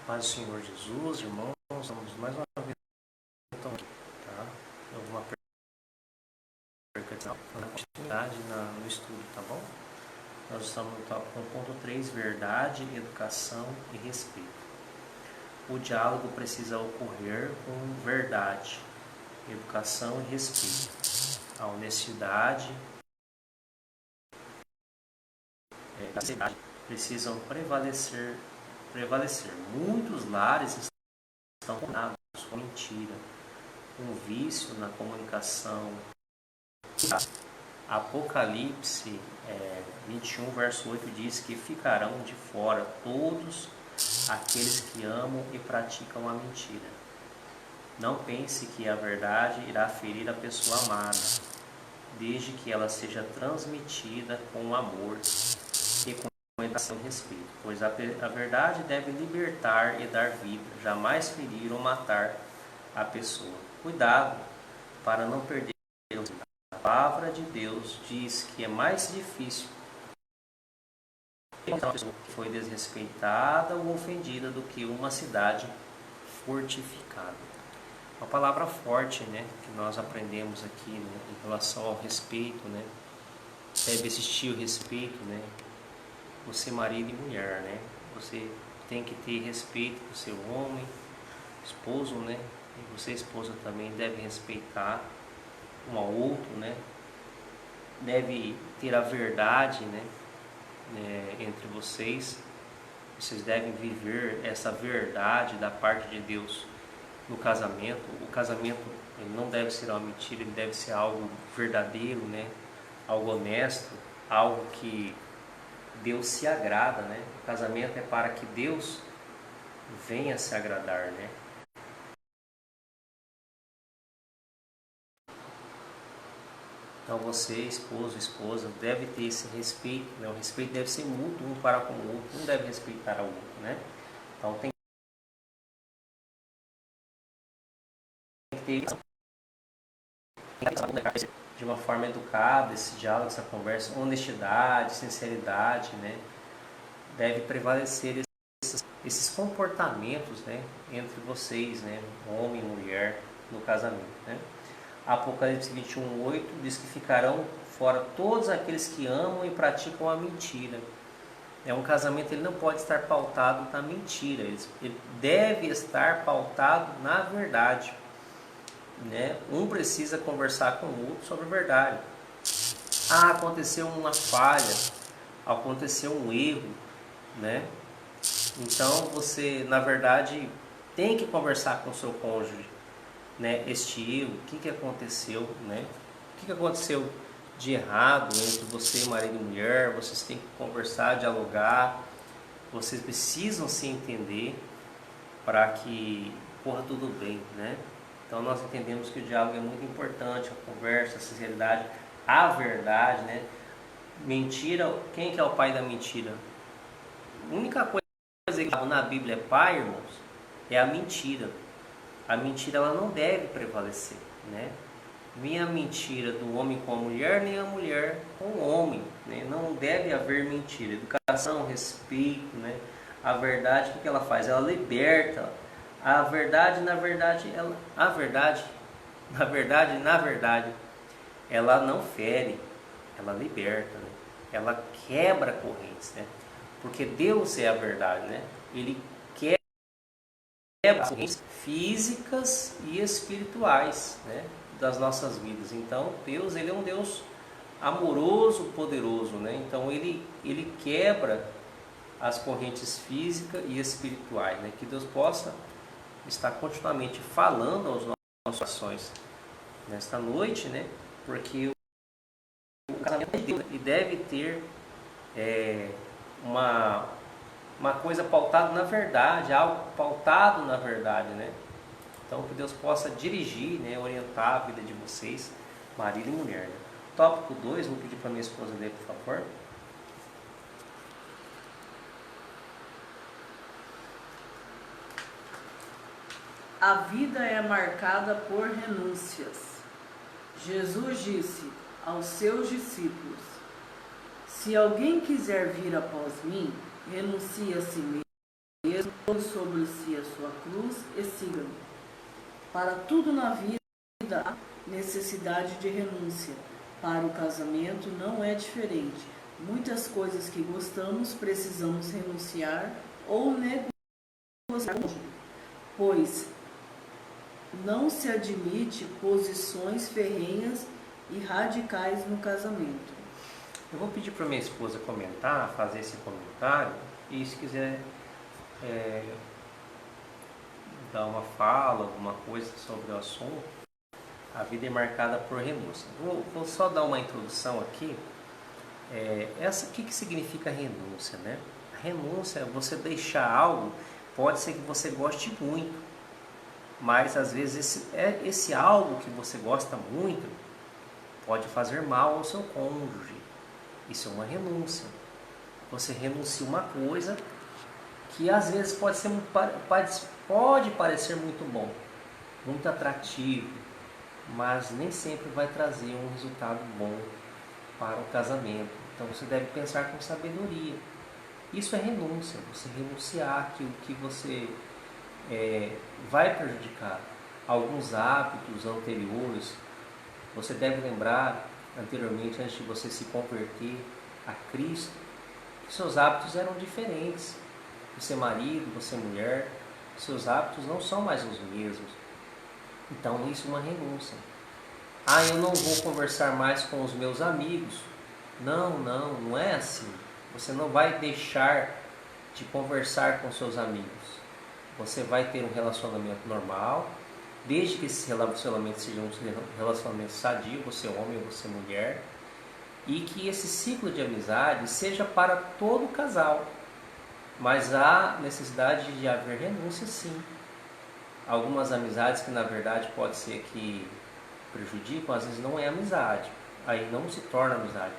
Paz do Senhor Jesus, irmãos, estamos mais uma vez aqui, tá? Alguma perca na continuidade no estudo, tá bom? Nós estamos no ponto 3, verdade, educação e respeito. O diálogo precisa ocorrer com verdade, educação e respeito. A honestidade e a sinceridade precisam prevalecer. Muitos lares estão condenados com mentira, com vício na comunicação. Apocalipse 21, verso 8 diz que ficarão de fora todos aqueles que amam e praticam a mentira. Não pense que a verdade irá ferir a pessoa amada, desde que ela seja transmitida com amor e com educação e respeito, pois a verdade deve libertar e dar vida, jamais ferir ou matar a pessoa. Cuidado para não perder o vida. A palavra de Deus diz que é mais difícil uma pessoa que foi desrespeitada ou ofendida do que uma cidade fortificada. Uma palavra forte, né, que nós aprendemos aqui, né, em relação ao respeito, né? Deve existir o respeito, né? Você marido e mulher, né? Você tem que ter respeito por seu homem, esposo, né? E você, esposa, também deve respeitar um ao outro, né? Deve ter a verdade, né? Entre vocês. Vocês devem viver essa verdade da parte de Deus no casamento. O casamento ele não deve ser uma mentira, ele deve ser algo verdadeiro, né? Algo honesto, algo que Deus se agrada, né? O casamento é para que Deus venha se agradar, né? Então você, esposo, esposa, deve ter esse respeito, né? O respeito deve ser mútuo um para com o outro, um deve respeitar o outro, né? Então tem que ter de uma forma educada esse diálogo, essa conversa, honestidade, sinceridade, né? Deve prevalecer esses comportamentos, né, entre vocês, né, homem e mulher, no casamento, né? Apocalipse 21, 8 diz que ficarão fora todos aqueles que amam e praticam a mentira. Um casamento ele não pode estar pautado na mentira, ele deve estar pautado na verdade, né? Um precisa conversar com o outro sobre a verdade. Aconteceu uma falha, aconteceu um erro, né? Então você, na verdade, tem que conversar com o seu cônjuge, né? Este erro, o que aconteceu, né? O que aconteceu de errado entre você, marido e mulher? Vocês têm que conversar, dialogar. Vocês precisam se entender para que corra tudo bem, né? Então nós entendemos que o diálogo é muito importante, a conversa, a sinceridade, a verdade, né? Mentira, quem que é o pai da mentira? A única coisa que na Bíblia é pai, irmãos, é a mentira. A mentira ela não deve prevalecer, né? Nem a mentira do homem com a mulher, nem a mulher com o homem, né? Não deve haver mentira. Educação, respeito, né? A verdade, o que ela faz? Ela liberta. A verdade, na verdade, ela não fere, ela liberta, né? Ela quebra correntes, né? Porque Deus é a verdade, né? Ele quebra correntes físicas e espirituais, né? Das nossas vidas. Então, Deus, ele é um Deus amoroso, poderoso, né? Então, ele quebra as correntes físicas e espirituais, né? Que Deus possa estar continuamente falando aos nossos corações nesta noite, né? Porque o casamento de Deus ele deve ter uma coisa pautada na verdade, algo pautado na verdade, né? Então que Deus possa dirigir, né, orientar a vida de vocês, marido e mulher, né? Tópico 2, vou pedir para minha esposa ler, por favor. A vida é marcada por renúncias. Jesus disse aos seus discípulos: se alguém quiser vir após mim, renuncie a si mesmo. mesmo, tome sobre si a sua cruz e siga-me. Para tudo na vida há necessidade de renúncia. Para o casamento não é diferente. Muitas coisas que gostamos precisamos renunciar ou negociar, pois não se admite posições ferrenhas e radicais no casamento. Eu vou pedir para minha esposa comentar, fazer esse comentário, e se quiser dar uma fala, alguma coisa sobre o assunto. A vida é marcada por renúncia. Vou só dar uma introdução aqui. O que significa renúncia, né? A renúncia é você deixar algo, pode ser que você goste muito, mas às vezes esse algo que você gosta muito pode fazer mal ao seu cônjuge. Isso é uma renúncia. Você renuncia uma coisa que às vezes pode parecer muito bom, muito atrativo, mas nem sempre vai trazer um resultado bom para o casamento. Então você deve pensar com sabedoria. Isso é renúncia, você renunciar àquilo que você vai prejudicar. Alguns hábitos anteriores, você deve lembrar anteriormente, antes de você se converter a Cristo, que seus hábitos eram diferentes. Você marido, você mulher, seus hábitos não são mais os mesmos. Então isso é uma renúncia. Eu não vou conversar mais com os meus amigos. Não é assim. Você não vai deixar de conversar com seus amigos. Você vai ter um relacionamento normal, desde que esse relacionamento seja um relacionamento sadio, você homem ou você mulher, e que esse ciclo de amizade seja para todo o casal. Mas há necessidade de haver renúncia, sim. Algumas amizades que na verdade pode ser que prejudicam, às vezes não é amizade. Aí não se torna amizade.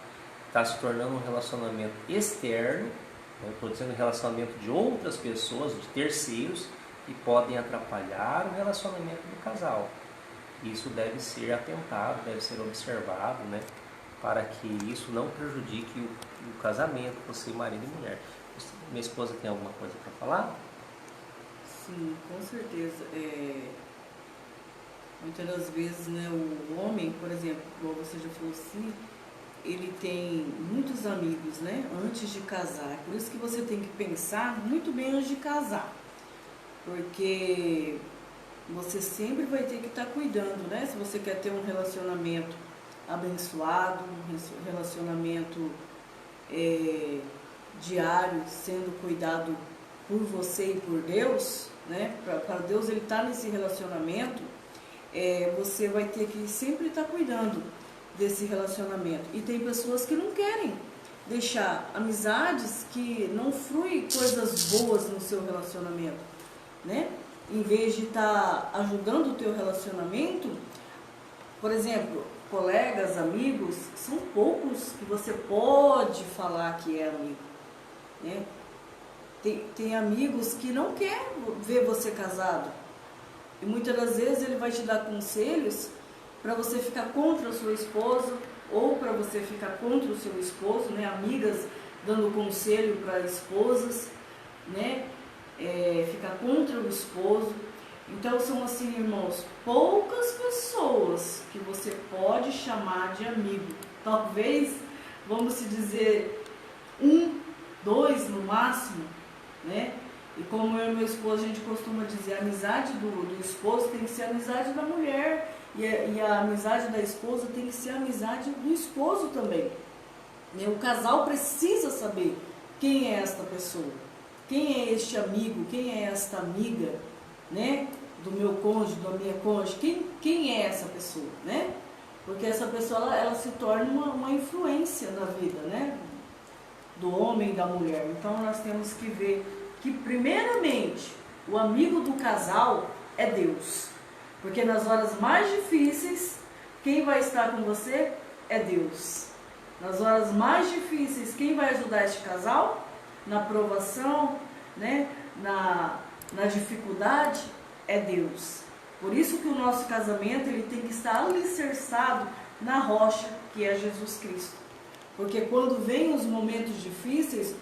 Está se tornando um relacionamento externo, estou dizendo relacionamento de outras pessoas, de terceiros, que podem atrapalhar o relacionamento do casal. Isso deve ser atentado, deve ser observado, né, para que isso não prejudique o casamento, você, marido e mulher. Minha esposa tem alguma coisa para falar? Sim, com certeza. Muitas das vezes, né, o homem, por exemplo, como você já falou assim, ele tem muitos amigos, né, antes de casar. É por isso que você tem que pensar muito bem antes de casar. Porque você sempre vai ter que estar cuidando, né? Se você quer ter um relacionamento abençoado, um relacionamento diário, sendo cuidado por você e por Deus, né? Para Deus ele estar nesse relacionamento, você vai ter que sempre estar cuidando desse relacionamento. E tem pessoas que não querem deixar amizades que não fluem coisas boas no seu relacionamento, né? Em vez de estar ajudando o teu relacionamento, por exemplo, colegas, amigos, são poucos que você pode falar que é amigo, né? Tem amigos que não querem ver você casado. E muitas das vezes ele vai te dar conselhos para você ficar contra o seu esposo ou para você ficar contra o seu esposo, né? Amigas dando conselho para esposas, né? Ficar contra o esposo. Então são assim, irmãos, poucas pessoas que você pode chamar de amigo. Talvez, vamos se dizer, 1, 2 no máximo, né? E como eu e meu esposo, a gente costuma dizer, a amizade do esposo tem que ser a amizade da mulher, e a amizade da esposa tem que ser a amizade do esposo também. O casal precisa saber quem é esta pessoa, quem é este amigo, quem é esta amiga, né? Do meu cônjuge, da minha cônjuge, quem é essa pessoa, né? Porque essa pessoa, ela se torna uma influência na vida, né? Do homem e da mulher. Então nós temos que ver que primeiramente o amigo do casal é Deus, porque nas horas mais difíceis quem vai estar com você é Deus. Nas horas mais difíceis quem vai ajudar este casal? Na provação, né? na dificuldade é Deus. Por isso que o nosso casamento ele tem que estar alicerçado na rocha que é Jesus Cristo, porque quando vem os momentos difíceis,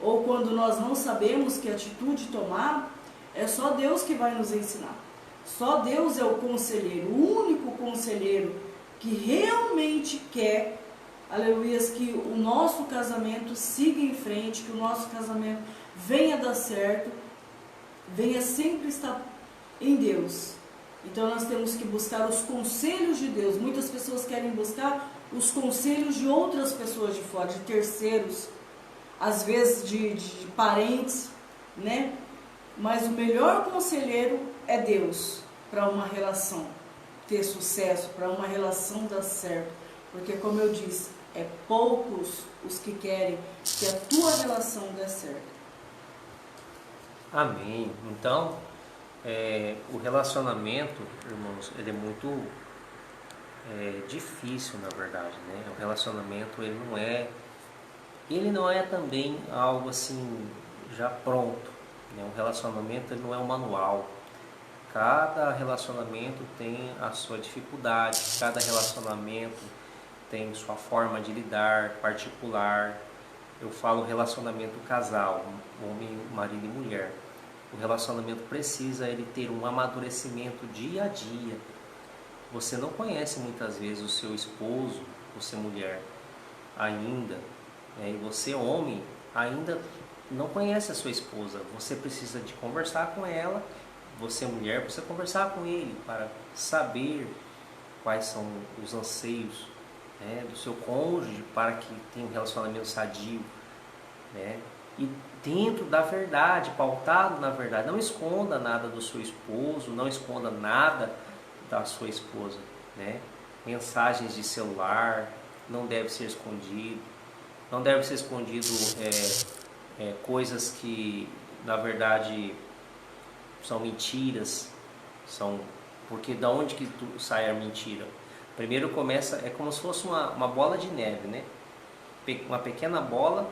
ou quando nós não sabemos que atitude tomar, é só Deus que vai nos ensinar. Só Deus é o conselheiro, o único conselheiro que realmente quer, aleluias, que o nosso casamento siga em frente, que o nosso casamento venha dar certo, venha sempre estar em Deus. Então nós temos que buscar os conselhos de Deus. Muitas pessoas querem buscar os conselhos de outras pessoas de fora, de terceiros, às vezes de parentes, né? Mas o melhor conselheiro é Deus para uma relação ter sucesso, para uma relação dar certo. Porque, como eu disse, é poucos os que querem que a tua relação dê certo. Amém. Então, o relacionamento, irmãos, ele é muito difícil, na verdade, né? O relacionamento, ele não é também algo assim já pronto, né? O relacionamento, ele não é um manual. Cada relacionamento tem a sua dificuldade, cada relacionamento tem sua forma de lidar particular. Eu falo relacionamento casal, homem, marido e mulher. O relacionamento precisa ele ter um amadurecimento dia a dia. Você não conhece muitas vezes o seu esposo, você mulher, ainda, né? E você homem ainda não conhece a sua esposa. Você precisa de conversar com ela. Você mulher precisa conversar com ele para saber quais são os anseios, né, do seu cônjuge para que tenha um relacionamento sadio, né? E dentro da verdade, pautado na verdade. Não esconda nada do seu esposo, não esconda nada da sua esposa, né? Mensagens de celular não deve ser escondido, não deve ser escondido coisas que na verdade são mentiras, porque da onde que sai a mentira? Primeiro começa, é como se fosse uma bola de neve, né? Uma pequena bola,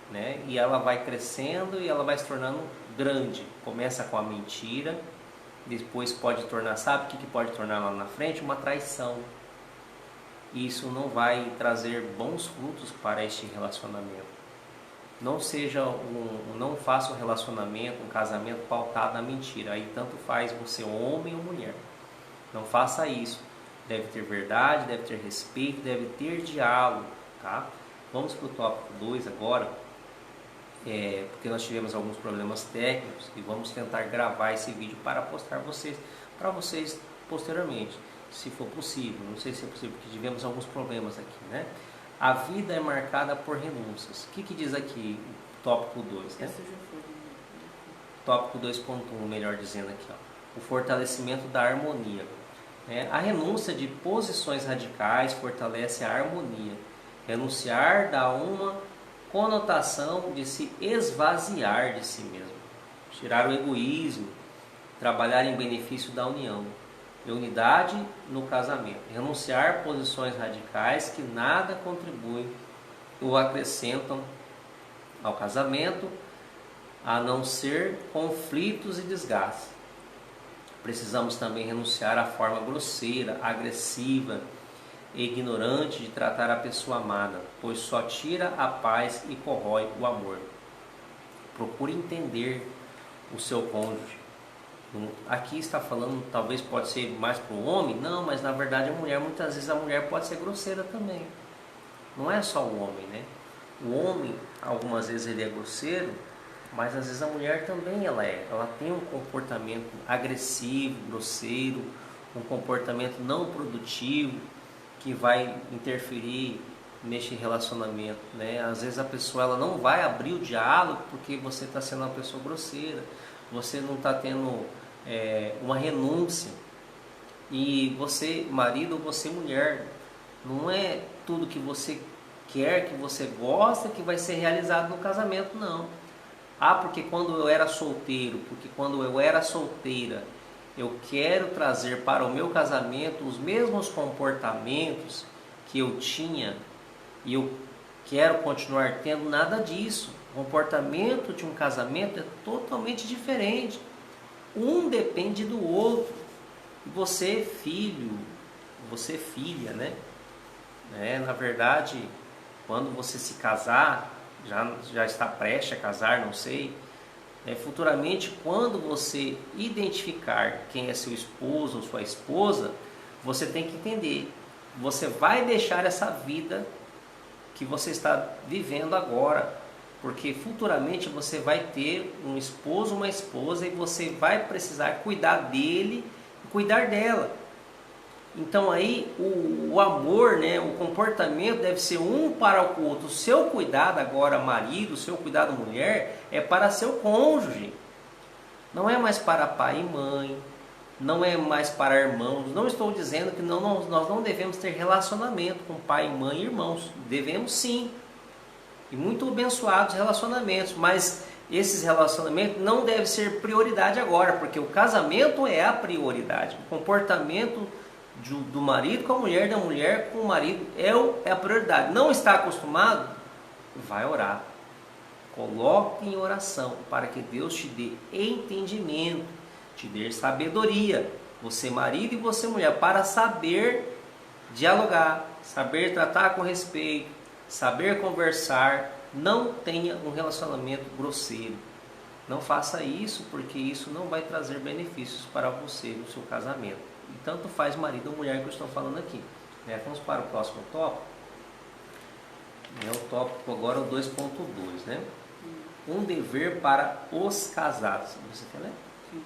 né? E ela vai crescendo e ela vai se tornando grande. Começa com a mentira, depois pode tornar, sabe o que pode tornar lá na frente? Uma traição. Isso não vai trazer bons frutos para este relacionamento. Não faça um relacionamento, um casamento pautado na mentira. Aí tanto faz você homem ou mulher. Não faça isso. Deve ter verdade, deve ter respeito, deve ter diálogo, tá? Vamos para o tópico 2 agora, porque nós tivemos alguns problemas técnicos e vamos tentar gravar esse vídeo para postar para vocês posteriormente, se for possível. Não sei se é possível, porque tivemos alguns problemas aqui, né? A vida é marcada por renúncias. O que diz aqui o tópico 2, né? Tópico 2.1, melhor dizendo aqui, ó. O fortalecimento da harmonia. A renúncia de posições radicais fortalece a harmonia. Renunciar dá uma conotação de se esvaziar de si mesmo, tirar o egoísmo, trabalhar em benefício da união e unidade no casamento. Renunciar posições radicais que nada contribuem ou acrescentam ao casamento, a não ser conflitos e desgastes. Precisamos também renunciar à forma grosseira, agressiva e ignorante de tratar a pessoa amada, pois só tira a paz e corrói o amor. Procure entender o seu cônjuge. Aqui está falando, talvez pode ser mais para o homem, não, mas na verdade a mulher, muitas vezes a mulher pode ser grosseira também. Não é só o homem, né? O homem, algumas vezes ele é grosseiro, mas às vezes a mulher também ela tem um comportamento agressivo, grosseiro, um comportamento não produtivo que vai interferir neste relacionamento, né? Às vezes a pessoa ela não vai abrir o diálogo porque você está sendo uma pessoa grosseira, você não está tendo uma renúncia. E você, marido, ou você, mulher, não é tudo que você quer, que você gosta, que vai ser realizado no casamento, não. Porque quando eu era solteiro, porque quando eu era solteira, eu quero trazer para o meu casamento os mesmos comportamentos que eu tinha e eu quero continuar tendo, nada disso. O comportamento de um casamento é totalmente diferente. Um depende do outro. E você, filho, você, filha, né? Na verdade, quando você se casar, já está prestes a casar, não sei. Futuramente, quando você identificar quem é seu esposo ou sua esposa, você tem que entender, você vai deixar essa vida que você está vivendo agora, porque futuramente você vai ter um esposo, uma esposa, e você vai precisar cuidar dele e cuidar dela. Então aí o amor, né, o comportamento deve ser um para o outro. O seu cuidado agora, marido, o seu cuidado, mulher, é para seu cônjuge. Não é mais para pai e mãe, não é mais para irmãos. Não estou dizendo que nós não devemos ter relacionamento com pai, mãe e irmãos. Devemos sim. E muito abençoados relacionamentos. Mas esses relacionamentos não devem ser prioridade agora, porque o casamento é a prioridade. O comportamento do marido com a mulher, da mulher com o marido é a prioridade. Não está acostumado? Vai orar. Coloque em oração para que Deus te dê entendimento, te dê sabedoria. Você marido e você mulher, para saber dialogar, saber tratar com respeito, saber conversar. Não tenha um relacionamento grosseiro. Não faça isso, porque isso não vai trazer benefícios para você no seu casamento. E tanto faz marido ou mulher que eu estou falando aqui. Vamos para o próximo tópico. O tópico agora é o 2.2, né? Um dever para os casados. Você quer ler? Sim.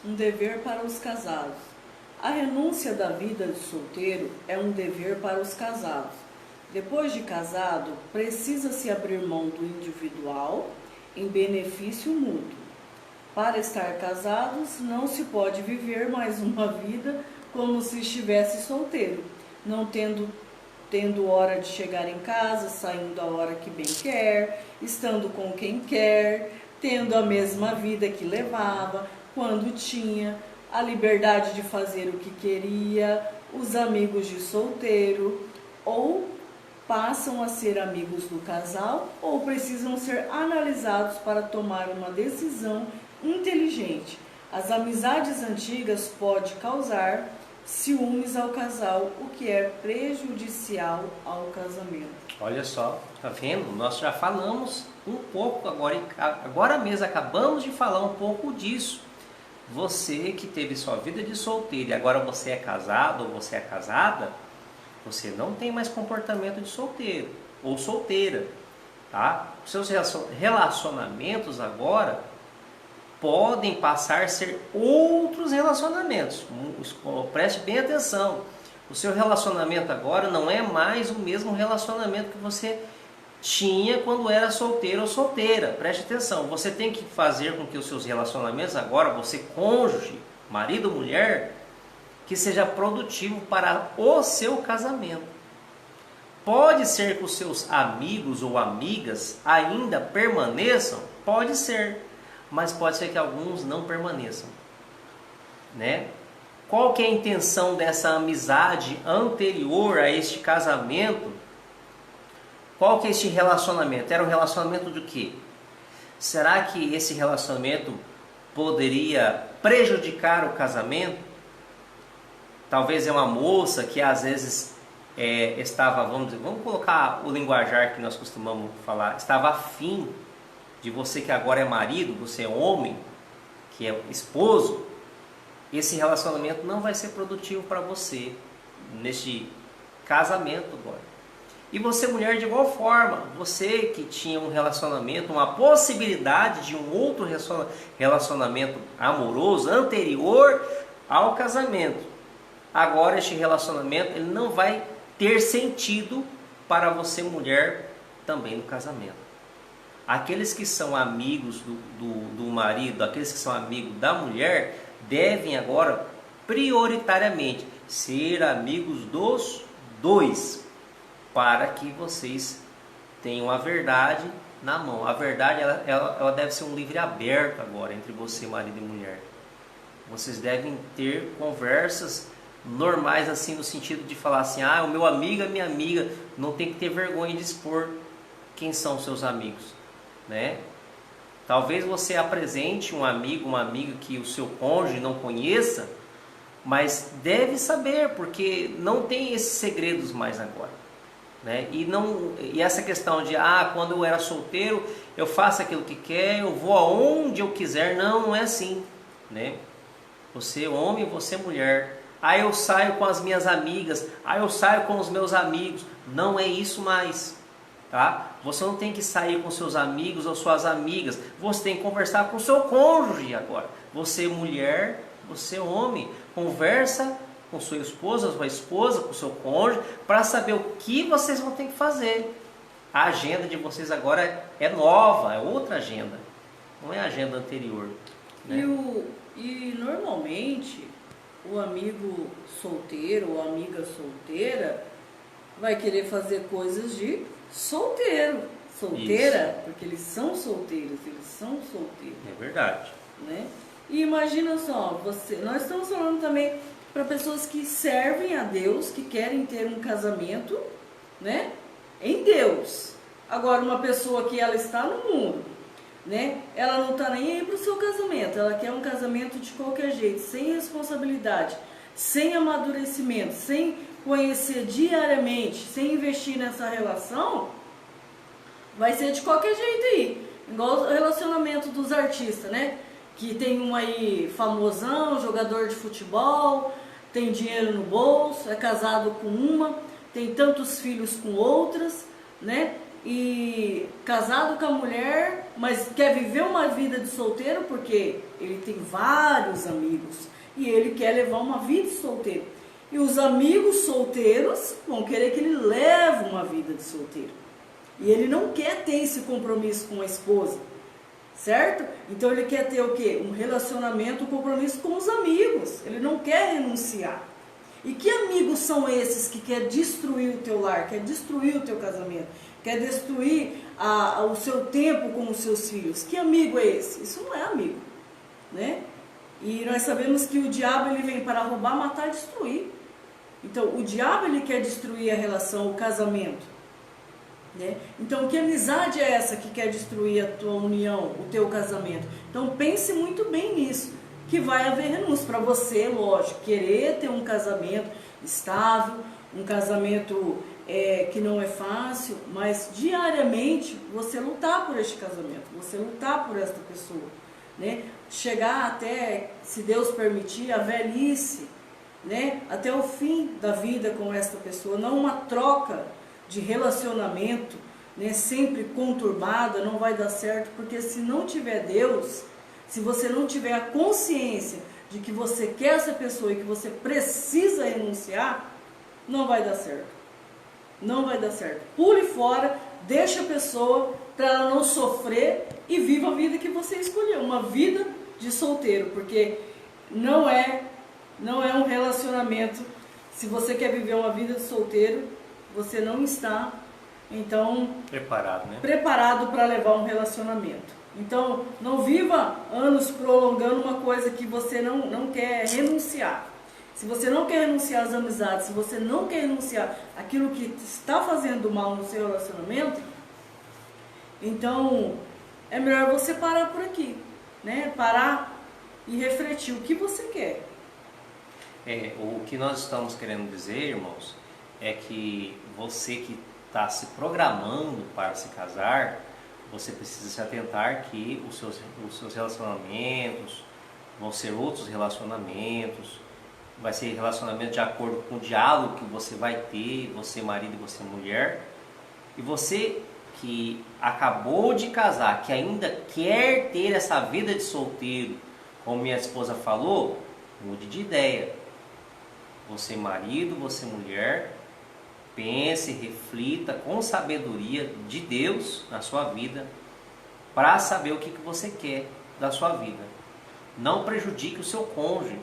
Um dever para os casados. A renúncia da vida de solteiro é um dever para os casados. Depois de casado, precisa-se abrir mão do individual em benefício mútuo. Para estar casados, não se pode viver mais uma vida como se estivesse solteiro, não tendo hora de chegar em casa, saindo a hora que bem quer, estando com quem quer, tendo a mesma vida que levava, quando tinha, a liberdade de fazer o que queria, os amigos de solteiro, ou passam a ser amigos do casal, ou precisam ser analisados para tomar uma decisão inteligente. As amizades antigas podem causar ciúmes ao casal, o que é prejudicial ao casamento. Olha só, tá vendo? Nós já falamos um pouco agora mesmo acabamos de falar um pouco disso. Você que teve sua vida de solteiro e agora você é casado ou você é casada, você não tem mais comportamento de solteiro ou solteira, tá? Os seus relacionamentos agora podem passar a ser outros relacionamentos. Preste bem atenção. O seu relacionamento agora não é mais o mesmo relacionamento que você tinha quando era solteiro ou solteira. Preste atenção. Você tem que fazer com que os seus relacionamentos agora, você cônjuge, marido ou mulher, que seja produtivo para o seu casamento. Pode ser que os seus amigos ou amigas ainda permaneçam? Pode ser. Mas pode ser que alguns não permaneçam, né? Qual que é a intenção dessa amizade anterior a este casamento? Qual que é este relacionamento? Era um relacionamento de quê? Será que esse relacionamento poderia prejudicar o casamento? Talvez é uma moça que às vezes estava, vamos colocar o linguajar que nós costumamos falar, estava afim de você que agora é marido, você é homem, que é esposo. Esse relacionamento não vai ser produtivo para você neste casamento agora. E você, mulher, de igual forma, você que tinha um relacionamento, uma possibilidade de um outro relacionamento amoroso anterior ao casamento, agora este relacionamento ele não vai ter sentido para você, mulher, também no casamento. Aqueles que são amigos do marido, aqueles que são amigos da mulher, devem agora prioritariamente ser amigos dos dois, para que vocês tenham a verdade na mão. A verdade ela deve ser um livre aberto agora entre você, marido e mulher. Vocês devem ter conversas normais, assim, no sentido de falar assim, o meu amigo é minha amiga, não tem que ter vergonha de expor quem são os seus amigos, né? Talvez você apresente um amigo, uma amiga que o seu cônjuge não conheça, mas deve saber, porque não tem esses segredos mais agora. né? E essa questão de quando eu era solteiro eu faço aquilo que quer, eu vou aonde eu quiser, não é assim, né? Você homem, você mulher. Eu saio com as minhas amigas, eu saio com os meus amigos. Não é isso mais, tá? Você não tem que sair com seus amigos ou suas amigas. Você tem que conversar com o seu cônjuge agora. Você mulher, você homem, conversa com sua esposa, com seu cônjuge, para saber o que vocês vão ter que fazer. A agenda de vocês agora é nova, é outra agenda, não é a agenda anterior, né? E normalmente o amigo solteiro ou a amiga solteira vai querer fazer coisas de solteira, isso. Porque eles são solteiros. É verdade. Né? E imagina só, nós estamos falando também para pessoas que servem a Deus, que querem ter um casamento, né, em Deus. Agora, uma pessoa que ela está no mundo, né, ela não está nem aí para o seu casamento, ela quer um casamento de qualquer jeito, sem responsabilidade, sem amadurecimento, sem conhecer diariamente, sem investir nessa relação, vai ser de qualquer jeito aí. Igual o relacionamento dos artistas, né? Que tem um aí famosão, jogador de futebol, tem dinheiro no bolso, é casado com uma, tem tantos filhos com outras, né? E casado com a mulher, mas quer viver uma vida de solteiro porque ele tem vários amigos e ele quer levar uma vida de solteiro. E os amigos solteiros vão querer que ele leve uma vida de solteiro. E ele não quer ter esse compromisso com a esposa, certo? Então ele quer ter o quê? Um relacionamento, um compromisso com os amigos. Ele não quer renunciar. E que amigos são esses que quer destruir o teu lar, quer destruir o teu casamento, quer destruir o seu tempo com os seus filhos? Que amigo é esse? Isso não é amigo, né? E nós sabemos que o diabo ele vem para roubar, matar e destruir. Então o diabo ele quer destruir a relação, o casamento, né? Então que amizade é essa que quer destruir a tua união, o teu casamento? Então pense muito bem nisso, que vai haver renúncia para você, lógico, querer ter um casamento estável, um casamento que não é fácil, mas diariamente você lutar por este casamento, você lutar por esta pessoa, né? Chegar até, se Deus permitir, a velhice, né? Até o fim da vida com esta pessoa, não uma troca de relacionamento, né? Sempre conturbada, não vai dar certo, porque se não tiver Deus, se você não tiver a consciência de que você quer essa pessoa e que você precisa renunciar, não vai dar certo. Não vai dar certo. Pule fora, deixa a pessoa para ela não sofrer e viva a vida que você escolheu, uma vida de solteiro, porque não é um relacionamento. Se você quer viver uma vida de solteiro, você não está, então, preparado, né? Preparado para levar um relacionamento. Então, não viva anos prolongando uma coisa que você não quer renunciar. Se você não quer renunciar às amizades, se você não quer renunciar àquilo que está fazendo mal no seu relacionamento, então é melhor você parar por aqui, né? Parar e refletir o que você quer. O que nós estamos querendo dizer, irmãos, é que você que está se programando para se casar, você precisa se atentar que os seus relacionamentos vão ser outros relacionamentos, vai ser relacionamento de acordo com o diálogo que você vai ter, você marido e você mulher. E você que acabou de casar, que ainda quer ter essa vida de solteiro, como minha esposa falou, mude de ideia. Você marido, você mulher, pense, reflita com sabedoria de Deus na sua vida, para saber o que você quer da sua vida. Não prejudique o seu cônjuge.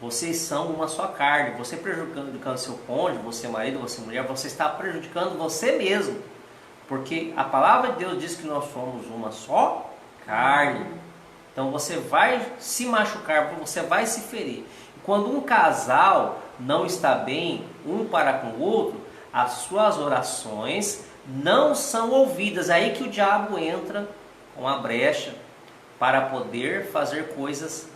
Vocês são uma só carne. Você prejudicando seu cônjuge, você marido, você mulher, você está prejudicando você mesmo. Porque a palavra de Deus diz que nós somos uma só carne. Então você vai se machucar, você vai se ferir. Quando um casal não está bem, um para com o outro, as suas orações não são ouvidas. É aí que o diabo entra com a brecha para poder fazer coisas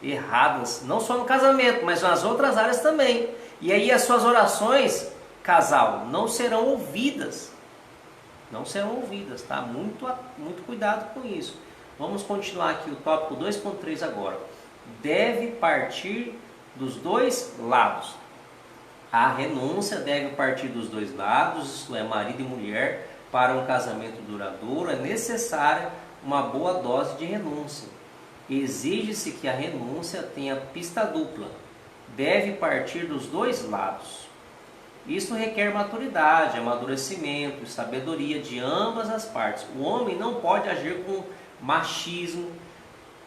erradas, não só no casamento, mas nas outras áreas também. E aí as suas orações casal, não serão ouvidas. Não serão ouvidas, tá? Muito cuidado com isso. Vamos continuar aqui o tópico 2.3 agora. Deve partir dos dois lados. A renúncia deve partir dos dois lados, isto é, marido e mulher. Para um casamento duradouro é necessária uma boa dose de renúncia. Exige-se que a renúncia tenha pista dupla. Deve partir dos dois lados. Isso requer maturidade, amadurecimento e sabedoria de ambas as partes. O homem não pode agir com machismo,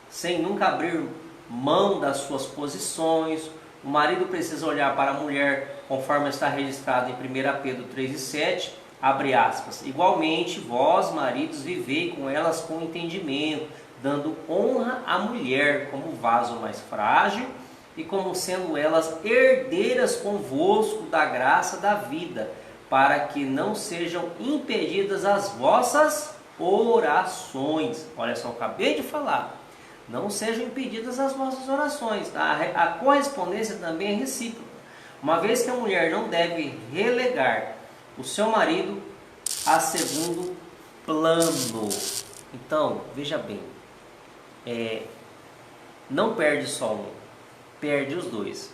sem nunca abrir mão das suas posições. O marido precisa olhar para a mulher, conforme está registrado em 1 Pedro 3,7, abre aspas, igualmente vós, maridos, vivei com elas com entendimento, dando honra à mulher como vaso mais frágil e como sendo elas herdeiras convosco da graça da vida, para que não sejam impedidas as vossas orações. Olha só, eu acabei de falar. Não sejam impedidas as vossas orações. A correspondência também é recíproca. Uma vez que a mulher não deve relegar o seu marido a segundo plano. Então, veja bem, não perde só um, perde os dois.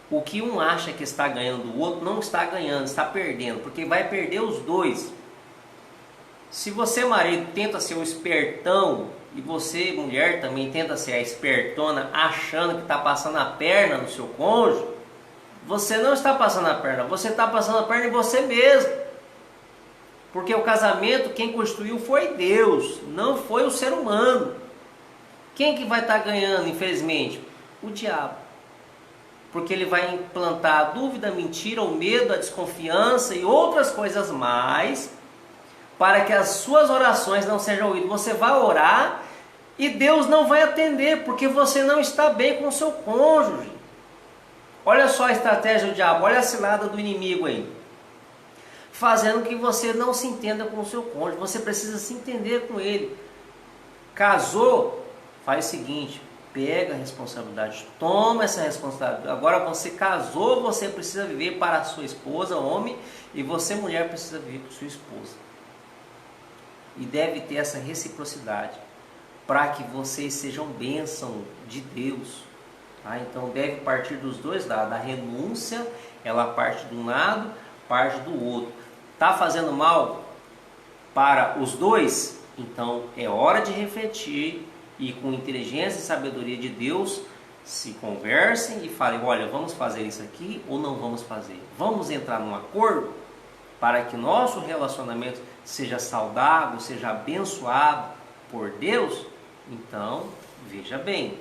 O que um acha que está ganhando, o outro não está ganhando, está perdendo, porque vai perder os dois. Se você, marido, tenta ser o espertão, e você, mulher, também tenta ser a espertona, achando que está passando a perna no seu cônjuge, você não está passando a perna, você está passando a perna em você mesmo. Porque o casamento, quem construiu foi Deus, não foi o ser humano. Quem que vai estar ganhando, infelizmente? O diabo. Porque ele vai implantar a dúvida, a mentira, o medo, a desconfiança e outras coisas mais, para que as suas orações não sejam ouvidas. Você vai orar e Deus não vai atender, porque você não está bem com o seu cônjuge. Olha só a estratégia do diabo, olha a cilada do inimigo aí. Fazendo que você não se entenda com o seu cônjuge. Você precisa se entender com ele. Casou, faz o seguinte, pega a responsabilidade, toma essa responsabilidade. Agora você casou, você precisa viver para a sua esposa, homem, e você, mulher, precisa viver para a sua esposa. E deve ter essa reciprocidade, para que vocês sejam bênção de Deus. Então deve partir dos dois lados. A renúncia, ela parte de um lado, parte do outro. Está fazendo mal para os dois? Então é hora de refletir e com inteligência e sabedoria de Deus se conversem e falem, olha, vamos fazer isso aqui ou não vamos fazer? Vamos entrar num acordo para que nosso relacionamento seja saudável, seja abençoado por Deus? Então, veja bem,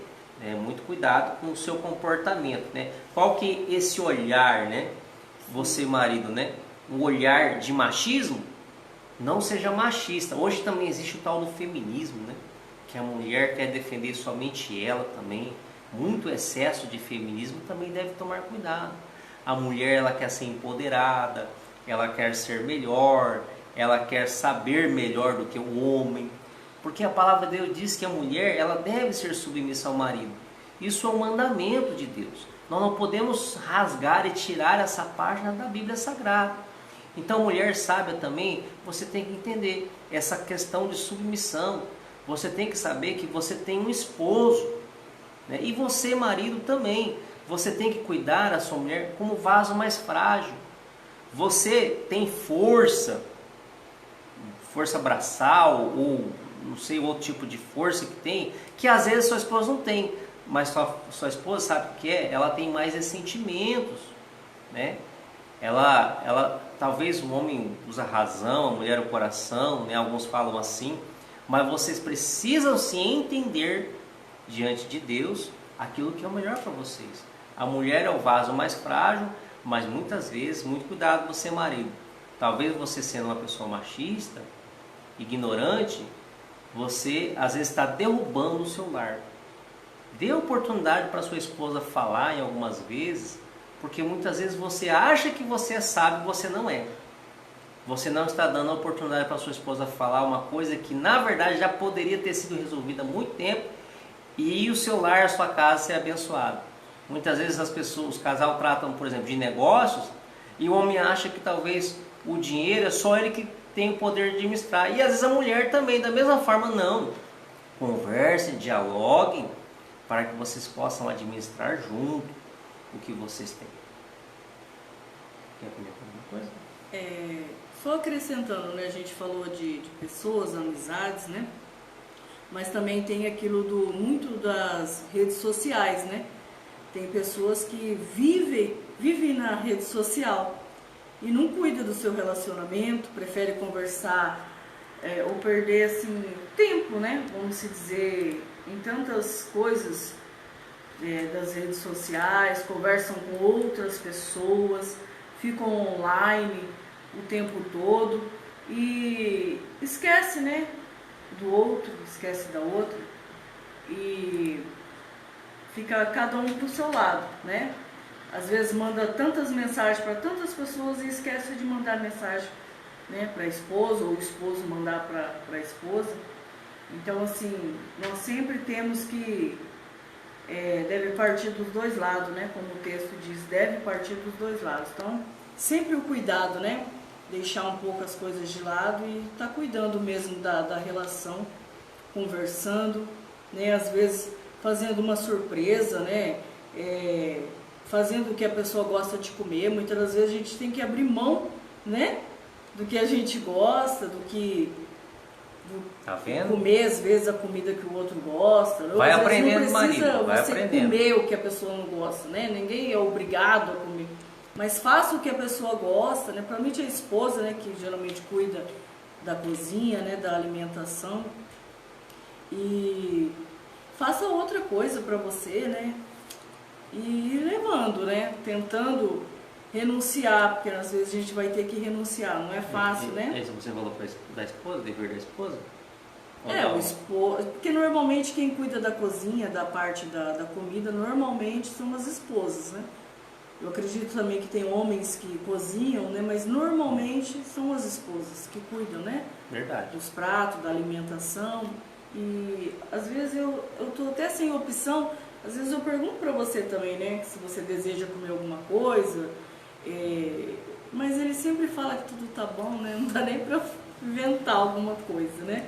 muito cuidado com o seu comportamento, né? Qual que é esse olhar, né? Você, marido, né? Um olhar de machismo? Não seja machista. Hoje também existe o tal do feminismo, né? Que a mulher quer defender somente ela também. Muito excesso de feminismo também deve tomar cuidado. A mulher, ela quer ser empoderada, ela quer ser melhor, ela quer saber melhor do que o homem. Porque a palavra de Deus diz que a mulher, ela deve ser submissa ao marido. Isso é um mandamento de Deus. Nós não podemos rasgar e tirar essa página da Bíblia Sagrada. Então, mulher sábia também, você tem que entender essa questão de submissão. Você tem que saber que você tem um esposo, né? E você, marido, também. Você tem que cuidar da sua mulher como vaso mais frágil. Você tem força braçal ou não sei outro tipo de força que tem, que às vezes sua esposa não tem. Mas sua esposa sabe o que é? Ela tem mais sentimentos, né? Ela talvez o homem usa a razão, a mulher o coração, né? Alguns falam assim, mas vocês precisam se entender diante de Deus aquilo que é o melhor para vocês. A mulher é o vaso mais frágil, mas muitas vezes, muito cuidado você, marido. Talvez você sendo uma pessoa machista, ignorante, você às vezes está derrubando o seu lar. Dê oportunidade para sua esposa falar em algumas vezes, porque muitas vezes você acha que você é sábio e você não é. Você não está dando a oportunidade para sua esposa falar uma coisa que na verdade já poderia ter sido resolvida há muito tempo e o seu lar, a sua casa ser abençoado. Muitas vezes as pessoas, os casal tratam, por exemplo, de negócios E o homem acha que talvez o dinheiro é só ele que tem o poder de administrar. E às vezes a mulher também, da mesma forma, não. Conversem, dialoguem, para que vocês possam administrar junto o que vocês têm. Quer comentar alguma coisa? Só acrescentando, né? A gente falou de pessoas, amizades, né? Mas também tem aquilo muito das redes sociais, né? Tem pessoas que vivem na rede social e não cuida do seu relacionamento, prefere conversar ou perder assim tempo, né? Vamos se dizer, em tantas coisas das redes sociais, conversam com outras pessoas, ficam online o tempo todo e esquece, né? Do outro, esquece da outra e fica cada um pro seu lado, né? Às vezes manda tantas mensagens para tantas pessoas e esquece de mandar mensagem, né, para a esposa, ou o esposo mandar para a esposa. Então, assim, nós sempre temos que deve partir dos dois lados, né? Como o texto diz, deve partir dos dois lados. Então, sempre o cuidado, né? Deixar um pouco as coisas de lado e estar cuidando mesmo da relação, conversando, né? Às vezes fazendo uma surpresa, né? Fazendo o que a pessoa gosta de comer. Muitas das vezes a gente tem que abrir mão, né? Do que a gente gosta, Tá vendo? comer às vezes a comida que o outro gosta. Vai às vezes aprendendo, não precisa marido, vai você aprendendo. comer o que a pessoa não gosta, né? Ninguém é obrigado a comer. Mas faça o que a pessoa gosta, né? Principalmente a esposa, né? Que geralmente cuida da cozinha, né? Da alimentação. E faça outra coisa para você, né? E ir levando, né? Tentando renunciar, porque às vezes a gente vai ter que renunciar, não é fácil, né? Isso você falou da esposa, dever da esposa? O esposo, porque normalmente quem cuida da cozinha, da parte da comida, normalmente são as esposas, né? Eu acredito também que tem homens que cozinham, né? Mas normalmente são as esposas que cuidam, né? Verdade. Dos pratos, da alimentação. E às vezes eu tô até sem opção, às vezes eu pergunto para você também, né? Se você deseja comer alguma coisa, mas ele sempre fala que tudo tá bom, né? Não dá nem para inventar alguma coisa, né?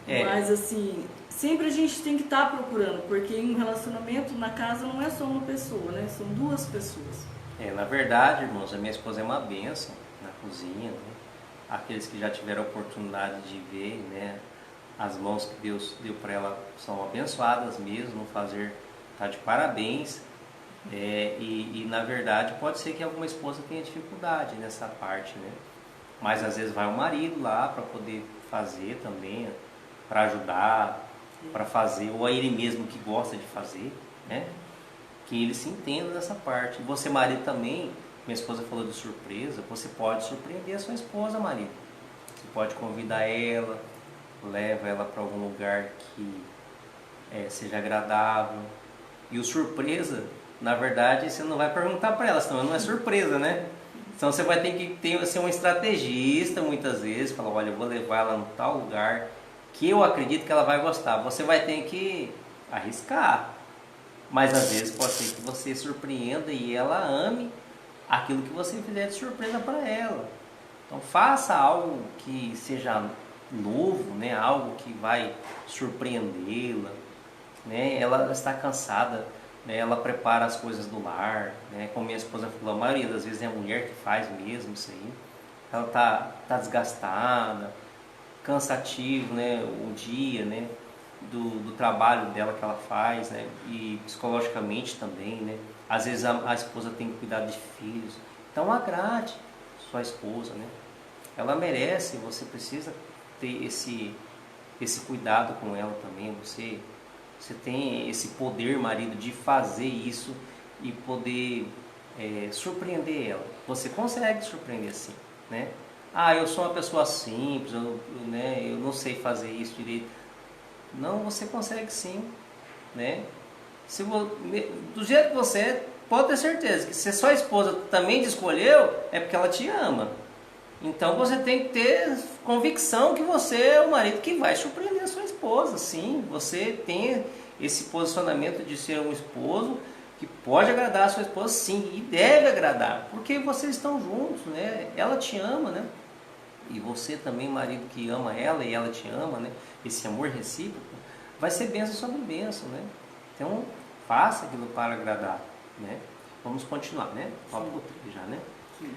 Mas assim, sempre a gente tem que estar procurando, porque em um relacionamento na casa não é só uma pessoa, né? São duas pessoas. Na verdade, irmãos, a minha esposa é uma bênção na cozinha, né? Aqueles que já tiveram a oportunidade de ver, né? As mãos que Deus deu para ela são abençoadas mesmo, fazer tá de parabéns. E na verdade pode ser que alguma esposa tenha dificuldade nessa parte, né? Mas às vezes vai o marido lá para poder fazer também, para ajudar, para fazer, ou é ele mesmo que gosta de fazer, né? Que ele se entenda dessa parte. Você, marido, também, minha esposa falou de surpresa, você pode surpreender a sua esposa, marido. Você pode convidar ela, leva ela para algum lugar que seja agradável. E o surpresa, na verdade, você não vai perguntar para ela, senão não é surpresa, né? Então você vai ter que ser um estrategista muitas vezes, falar, olha, eu vou levar ela em tal lugar que eu acredito que ela vai gostar. Você vai ter que arriscar, mas às vezes pode ser que você surpreenda e ela ame aquilo que você fizer de surpresa para ela. Então faça algo que seja novo, né? Algo que vai surpreendê-la, né? Ela está cansada, né? Ela prepara as coisas do lar, né? Como minha esposa falou, a maioria das vezes é a mulher que faz mesmo isso aí. Ela tá desgastada, cansativo, né? O dia, né? Do trabalho dela que ela faz, né? E psicologicamente também, né? Às vezes a esposa tem que cuidar de filhos. Então agrade sua esposa, né? Ela merece, você precisa ter esse cuidado com ela também. Você tem esse poder, marido, de fazer isso e poder surpreender ela. Você consegue surpreender sim, né? Eu sou uma pessoa simples, eu não sei fazer isso direito. Não, você consegue sim, né? Do jeito que você é, pode ter certeza que se a sua esposa também te escolheu, é porque ela te ama. Então você tem que ter convicção que você é o marido que vai surpreender a sua esposa, sim. Você tem esse posicionamento de ser um esposo que pode agradar a sua esposa sim, e deve agradar, porque vocês estão juntos, né? Ela te ama, né? E você também, marido que ama ela e ela te ama, né? Esse amor recíproco vai ser bênção sobre bênção, né? Então, faça aquilo para agradar, né? Vamos continuar, né? Tópico 3 já, né? Sim.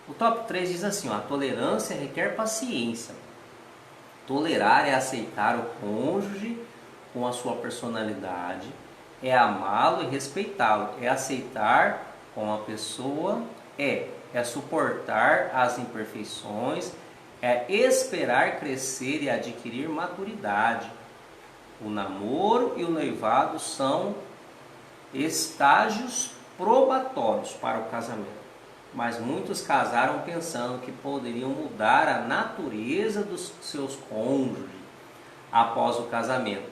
O tópico 3 diz assim, ó, a tolerância requer paciência. Tolerar é aceitar o cônjuge com a sua personalidade, é amá-lo e respeitá-lo, é aceitar como a pessoa é suportar as imperfeições, é esperar crescer e adquirir maturidade. O namoro e o noivado são estágios probatórios para o casamento. Mas muitos casaram pensando que poderiam mudar a natureza dos seus cônjuges após o casamento.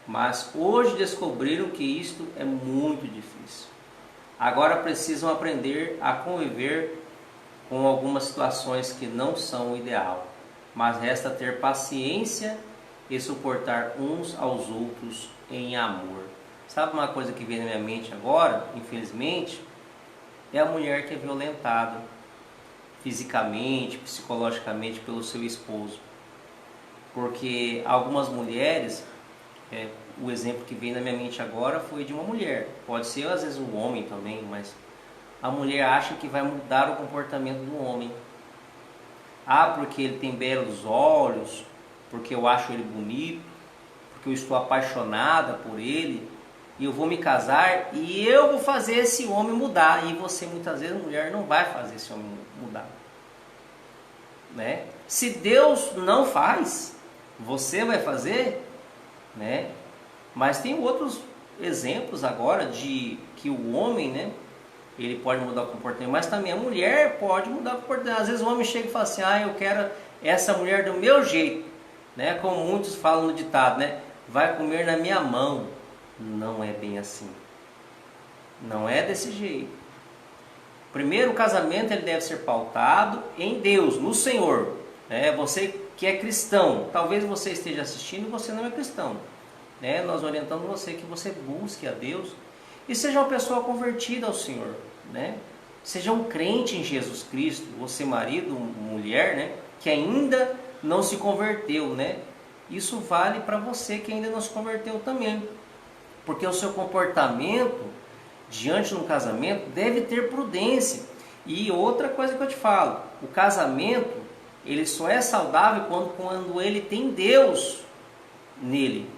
Mas hoje descobriram que isto é muito difícil. Agora precisam aprender a conviver com algumas situações que não são o ideal. Mas resta ter paciência e suportar uns aos outros em amor. Sabe uma coisa que vem na minha mente agora, infelizmente? É a mulher que é violentada fisicamente, psicologicamente pelo seu esposo. Porque algumas mulheres, o exemplo que vem na minha mente agora foi de uma mulher. Pode ser às vezes um homem também, mas a mulher acha que vai mudar o comportamento do homem. Ah, porque ele tem belos olhos, porque eu acho ele bonito, porque eu estou apaixonada por ele, e eu vou me casar e eu vou fazer esse homem mudar. E você, muitas vezes, mulher, não vai fazer esse homem mudar, né? Se Deus não faz, você vai fazer, né? Mas tem outros exemplos agora de que o homem, né, ele pode mudar o comportamento, mas também a mulher pode mudar o comportamento. Às vezes o homem chega e fala assim, eu quero essa mulher do meu jeito, né? Como muitos falam no ditado, né? Vai comer na minha mão. Não é bem assim. Não é desse jeito. Primeiro, o casamento ele deve ser pautado em Deus, no Senhor. Você que é cristão, talvez você esteja assistindo e você não é cristão. Nós orientamos você que você busque a Deus e seja uma pessoa convertida ao Senhor. Seja um crente em Jesus Cristo. Você, marido, mulher, que ainda não se converteu. Isso vale para você que ainda não se converteu também. Porque o seu comportamento diante de um casamento deve ter prudência. E outra coisa que eu te falo, o casamento ele só é saudável quando ele tem Deus nele.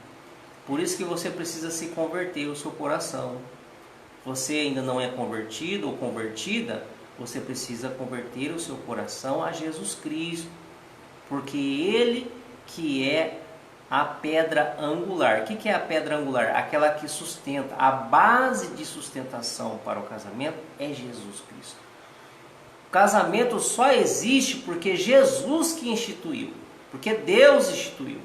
Por isso que você precisa se converter o seu coração. Você ainda não é convertido ou convertida, você precisa converter o seu coração a Jesus Cristo. Porque Ele que é a pedra angular. O que é a pedra angular? Aquela que sustenta, a base de sustentação para o casamento é Jesus Cristo. O casamento só existe porque Jesus que instituiu, porque Deus instituiu.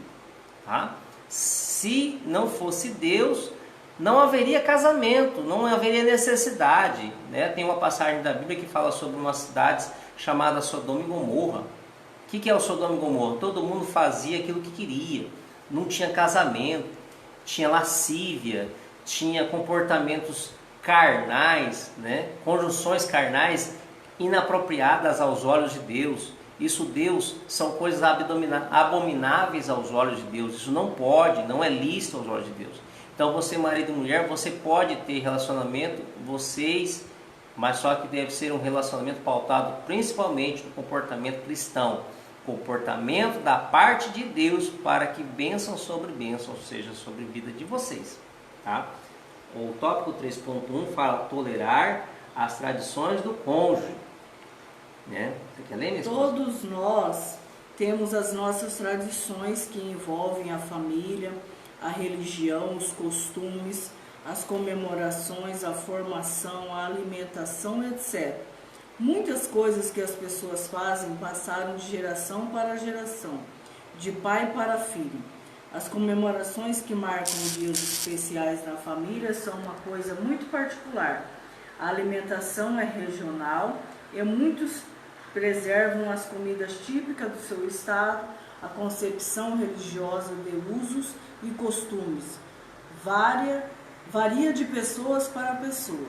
Se não fosse Deus, não haveria casamento, não haveria necessidade. Tem uma passagem da Bíblia que fala sobre umas cidades chamadas Sodoma e Gomorra. O que é o Sodoma e Gomorra? Todo mundo fazia aquilo que queria. Não tinha casamento, tinha lascívia, tinha comportamentos carnais, conjunções carnais inapropriadas aos olhos de Deus. Isso Deus são coisas abomináveis aos olhos de Deus. Isso não pode, não é lícito aos olhos de Deus. Então você, marido e mulher, você pode ter relacionamento, mas só que deve ser um relacionamento pautado principalmente no comportamento cristão. Comportamento da parte de Deus para que bênção sobre bênção, ou seja, sobre a vida de vocês. O tópico 3.1 fala tolerar as tradições do cônjuge. Você quer ler, minha esposa? Todos nós temos as nossas tradições que envolvem a família, a religião, os costumes, as comemorações, a formação, a alimentação, etc. Muitas coisas que as pessoas fazem passaram de geração para geração, de pai para filho. As comemorações que marcam dias especiais na família são uma coisa muito particular. A alimentação é regional e muitos preservam as comidas típicas do seu estado, a concepção religiosa de usos e costumes varia Varia de pessoas para pessoa,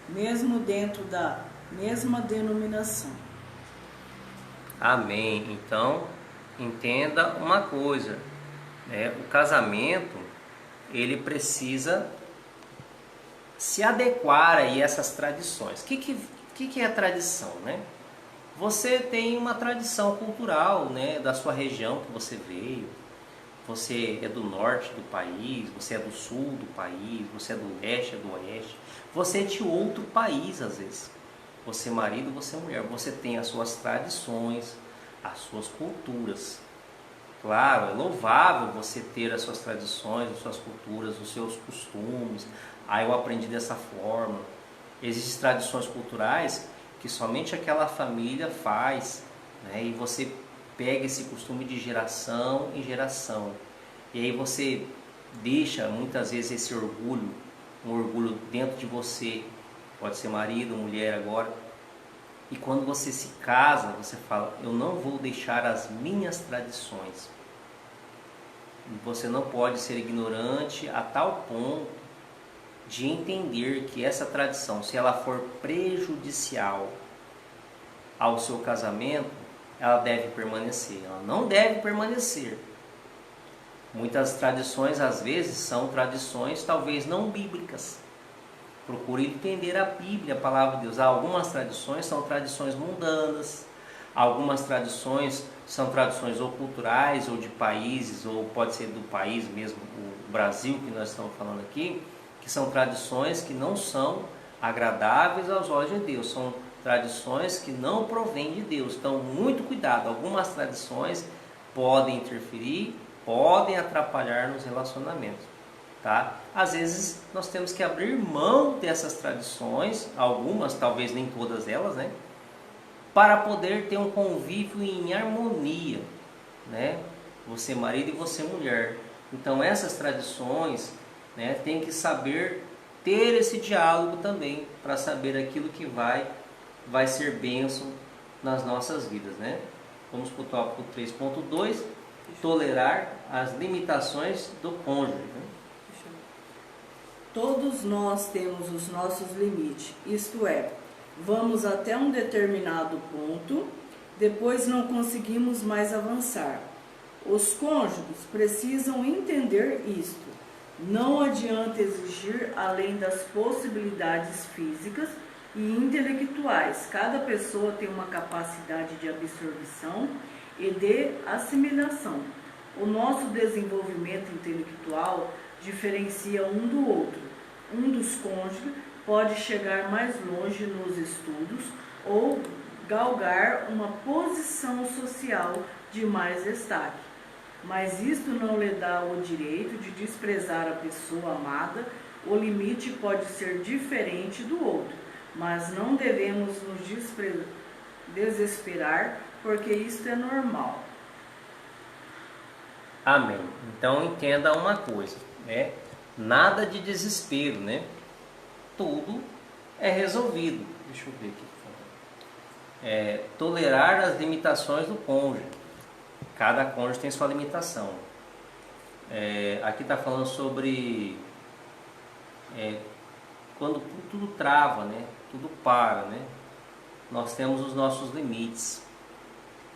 mesmo dentro da mesma denominação. Amém. Então, entenda uma coisa, né? O casamento, ele precisa se adequar a essas tradições. O que é a tradição, né? Você tem uma tradição cultural, né, da sua região que você veio. Você é do norte do país, você é do sul do país, você é do leste, é do oeste. Você é de outro país, às vezes. Você é marido, você é mulher. Você tem as suas tradições, as suas culturas. Claro, é louvável você ter as suas tradições, as suas culturas, os seus costumes. Ah, eu aprendi dessa forma. Existem tradições culturais que somente aquela família faz, né? E você pega esse costume de geração em geração. E aí você deixa muitas vezes esse orgulho, um orgulho dentro de você, pode ser marido, mulher agora. E quando você se casa, você fala, eu não vou deixar as minhas tradições. Você não pode ser ignorante a tal ponto de entender que essa tradição, se ela for prejudicial ao seu casamento, ela deve permanecer, ela não deve permanecer. Muitas tradições, às vezes, são tradições talvez não bíblicas. Procure entender a Bíblia, a palavra de Deus. Algumas tradições são tradições mundanas, algumas tradições são tradições ou culturais, ou de países, ou pode ser do país mesmo, o Brasil que nós estamos falando aqui, que são tradições que não são agradáveis aos olhos de Deus, são tradições que não provêm de Deus. Então, muito cuidado, algumas tradições podem interferir, podem atrapalhar nos relacionamentos, tá? Às vezes nós temos que abrir mão dessas tradições, algumas, talvez nem todas elas, né? Para poder ter um convívio em harmonia, né? Você marido e você mulher. Então essas tradições, né, tem que saber ter esse diálogo também, para saber aquilo que vai ser bênção nas nossas vidas, né? Vamos para o tópico 3.2, tolerar as limitações do cônjuge, né? Todos nós temos os nossos limites, isto é, vamos até um determinado ponto, depois não conseguimos mais avançar. Os cônjuges precisam entender isto. Não adianta exigir além das possibilidades físicas e intelectuais. Cada pessoa tem uma capacidade de absorção e de assimilação. O nosso desenvolvimento intelectual diferencia um do outro. Um dos cônjuges pode chegar mais longe nos estudos ou galgar uma posição social de mais destaque. Mas isto não lhe dá o direito de desprezar a pessoa amada. O limite pode ser diferente do outro, mas não devemos nos desesperar, porque isto é normal. Amém. Então entenda uma coisa, né? Nada de desespero, né? Tudo é resolvido. Deixa eu ver aqui. Tolerar as limitações do cônjuge. Cada cônjuge tem sua limitação. Aqui está falando sobre quando tudo trava, né? Tudo para, né? Nós temos os nossos limites.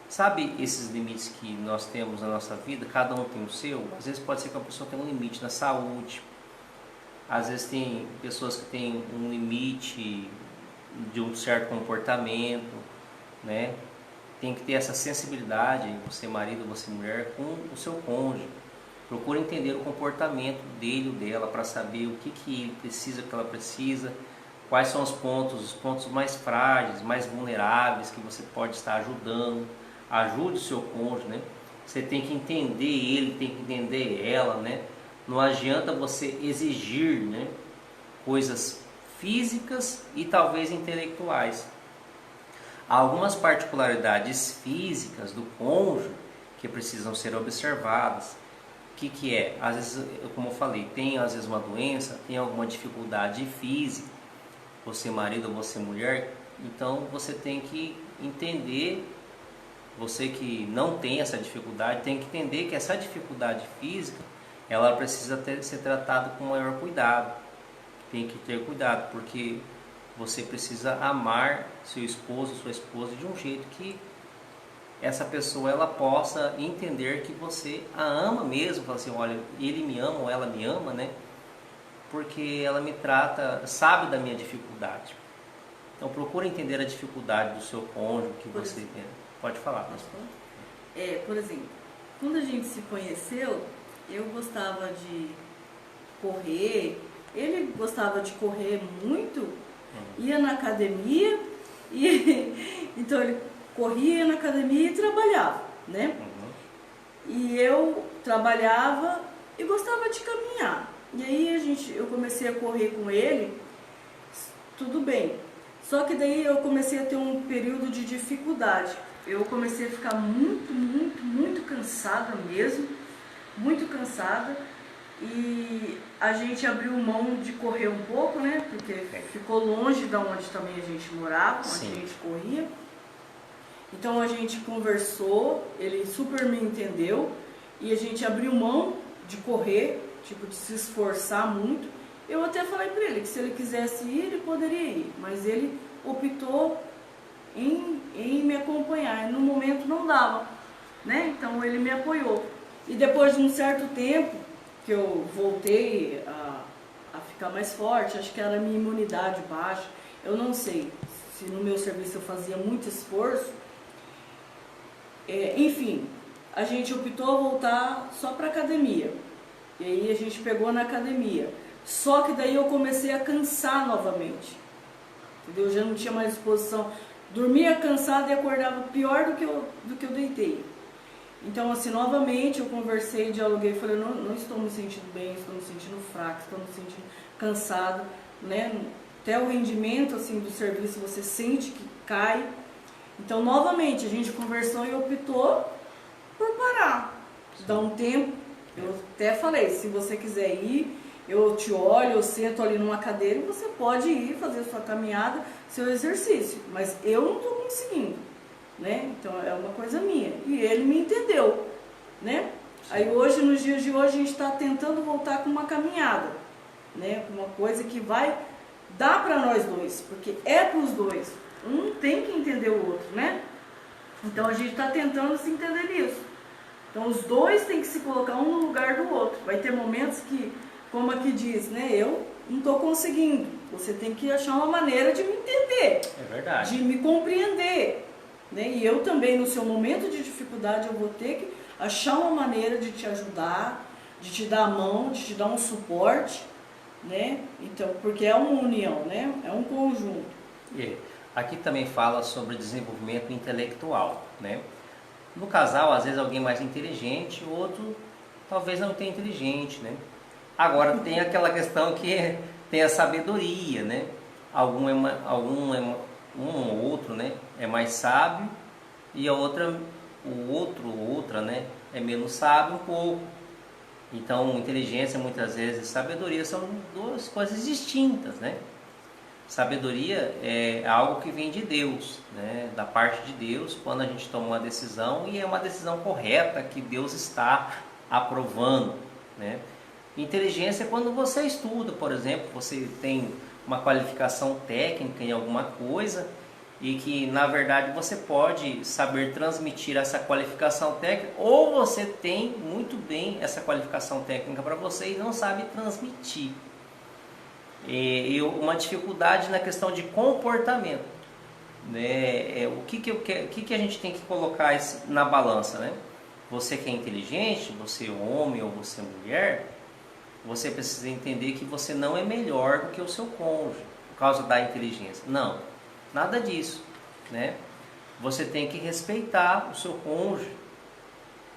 Sabe esses limites que nós temos na nossa vida? Cada um tem o seu. Às vezes pode ser que a pessoa tenha um limite na saúde. Às vezes tem pessoas que têm um limite de um certo comportamento, né? Tem que ter essa sensibilidade, você marido, você mulher, com o seu cônjuge. Procure entender o comportamento dele ou dela para saber o que ele precisa, o que ela precisa, quais são os pontos mais frágeis, mais vulneráveis que você pode estar ajudando. Ajude o seu cônjuge, né? Você tem que entender ele, tem que entender ela, né? Não adianta você exigir, né, coisas físicas e talvez intelectuais. Há algumas particularidades físicas do cônjuge que precisam ser observadas. O que é? Às vezes, como eu falei, tem às vezes uma doença, tem alguma dificuldade física, você marido ou você mulher, então você tem que entender, você que não tem essa dificuldade, tem que entender que essa dificuldade física, ela precisa ser tratada com maior cuidado. tem que ter cuidado, porque você precisa amar seu esposo, sua esposa de um jeito que essa pessoa ela possa entender que você a ama mesmo, fala assim, olha, ele me ama ou ela me ama, né? Porque ela me trata, sabe da minha dificuldade. Então procura entender a dificuldade do seu cônjuge que você tem. Pode falar. Posso falar? Por exemplo, quando a gente se conheceu, eu gostava de correr, ele gostava de correr muito, ia na academia, então ele corria na academia e trabalhava, né? E eu trabalhava e gostava de caminhar. E aí eu comecei a correr com ele, tudo bem. Só que daí eu comecei a ter um período de dificuldade. Eu comecei a ficar muito cansada mesmo, muito cansada. E a gente abriu mão de correr um pouco, né? Porque ficou longe de onde também a gente morava, onde a gente corria. Então a gente conversou, ele super me entendeu e a gente abriu mão de correr, tipo de se esforçar muito. Eu até falei para ele que se ele quisesse ir, ele poderia ir, mas ele optou em me acompanhar. No momento não dava, né? Então ele me apoiou. E depois de um certo tempo que eu voltei a ficar mais forte, acho que era a minha imunidade baixa, eu não sei se no meu serviço eu fazia muito esforço. Enfim, a gente optou a voltar só para academia. E aí a gente pegou na academia. Só que daí eu comecei a cansar novamente. Entendeu? Eu já não tinha mais disposição. Dormia cansada e acordava pior do que eu deitei. Então, assim, novamente eu conversei, dialoguei, falei, não estou me sentindo bem, estou me sentindo fraca, estou me sentindo cansada, né? Até o rendimento, assim, do serviço você sente que cai. Então, novamente, a gente conversou e optou por parar. Dá um tempo, eu até falei, se você quiser ir, eu te olho, eu sento ali numa cadeira e você pode ir fazer sua caminhada, seu exercício. Mas eu não estou conseguindo, né? Então, é uma coisa minha. E ele me entendeu, né? Aí hoje, nos dias de hoje, a gente está tentando voltar com uma caminhada, né? Uma coisa que vai dar para nós dois, porque é para os dois. Um tem que entender o outro, né? Então a gente está tentando se entender nisso. Então os dois têm que se colocar um no lugar do outro. Vai ter momentos que, como aqui diz, né? Eu não estou conseguindo. Você tem que achar uma maneira de me entender. É verdade. De me compreender. Né? E eu também, no seu momento de dificuldade, eu vou ter que achar uma maneira de te ajudar, de te dar a mão, de te dar um suporte, né? Então, porque é uma união, né? É um conjunto. Aqui também fala sobre desenvolvimento intelectual, né? No casal, às vezes alguém mais inteligente, o outro talvez não tenha inteligente, né? Agora tem aquela questão que tem a sabedoria, né? Um ou outro, né, é mais sábio e outra, né, é menos sábio um pouco. Então, inteligência muitas vezes e sabedoria são duas coisas distintas, né? Sabedoria é algo que vem de Deus, né? Da parte de Deus, quando a gente toma uma decisão e é uma decisão correta que Deus está aprovando, né? Inteligência é quando você estuda, por exemplo, você tem uma qualificação técnica em alguma coisa e que na verdade você pode saber transmitir essa qualificação técnica, ou você tem muito bem essa qualificação técnica para você e não sabe transmitir. E uma dificuldade na questão de comportamento, né? O que a gente tem que colocar na balança, né? Você que é inteligente, você homem ou você mulher, você precisa entender que você não é melhor do que o seu cônjuge por causa da inteligência. Não, nada disso, né? Você tem que respeitar o seu cônjuge.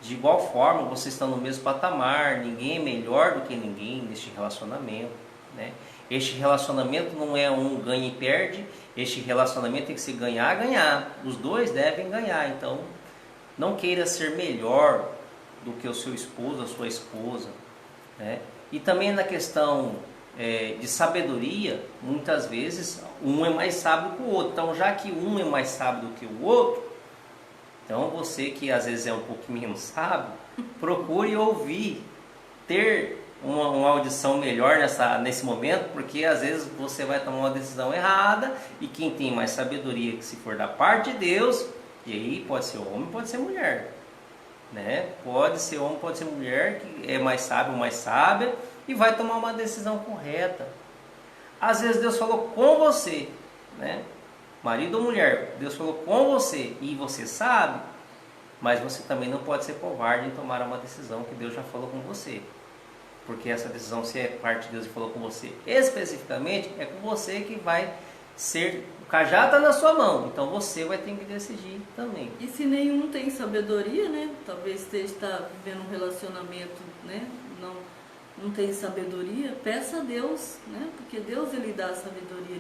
De igual forma, vocês estão no mesmo patamar, ninguém é melhor do que ninguém neste relacionamento, né? Este relacionamento não é um ganha e perde, este relacionamento tem que se ganhar. Os dois devem ganhar, então não queira ser melhor do que o seu esposo, a sua esposa, né? E também na questão de sabedoria, muitas vezes um é mais sábio que o outro. Então, já que um é mais sábio do que o outro, então você que às vezes é um pouquinho menos sábio, procure ouvir, ter uma audição melhor nesse momento, porque às vezes você vai tomar uma decisão errada e quem tem mais sabedoria, que se for da parte de Deus, e aí pode ser homem, pode ser mulher, né? Pode ser homem, pode ser mulher, que é mais sábio ou mais sábia e vai tomar uma decisão correta. Às vezes Deus falou com você, né? Marido ou mulher, Deus falou com você e você sabe, mas você também não pode ser covarde em tomar uma decisão que Deus já falou com você. Porque essa decisão, se é parte de Deus e falou com você especificamente, é com você que vai ser. O cajado está na sua mão, então você vai ter que decidir também. E se nenhum tem sabedoria, né? Talvez esteja vivendo um relacionamento, né? Não tem sabedoria, peça a Deus, né? Porque Deus ele dá a sabedoria.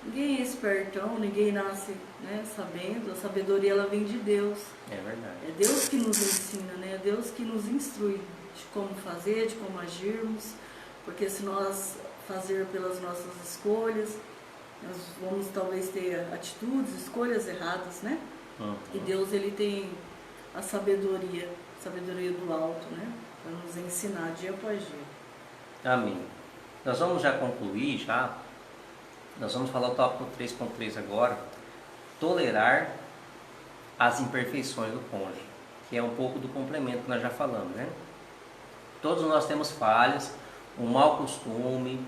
Ninguém é espertão, ninguém nasce, né, sabendo. A sabedoria ela vem de Deus. É verdade. É Deus que nos ensina, né? É Deus que nos instrui de como fazer, de como agirmos, porque se nós fazer pelas nossas escolhas, nós vamos talvez ter atitudes, escolhas erradas, né? Uhum. E Deus ele tem a sabedoria do alto, né? Para nos ensinar dia após dia. Amém. Nós vamos já concluir, já. Nós vamos falar o tópico 3.3 agora. Tolerar as imperfeições do cônjuge, que é um pouco do complemento que nós já falamos, né? Todos nós temos falhas, um mau costume,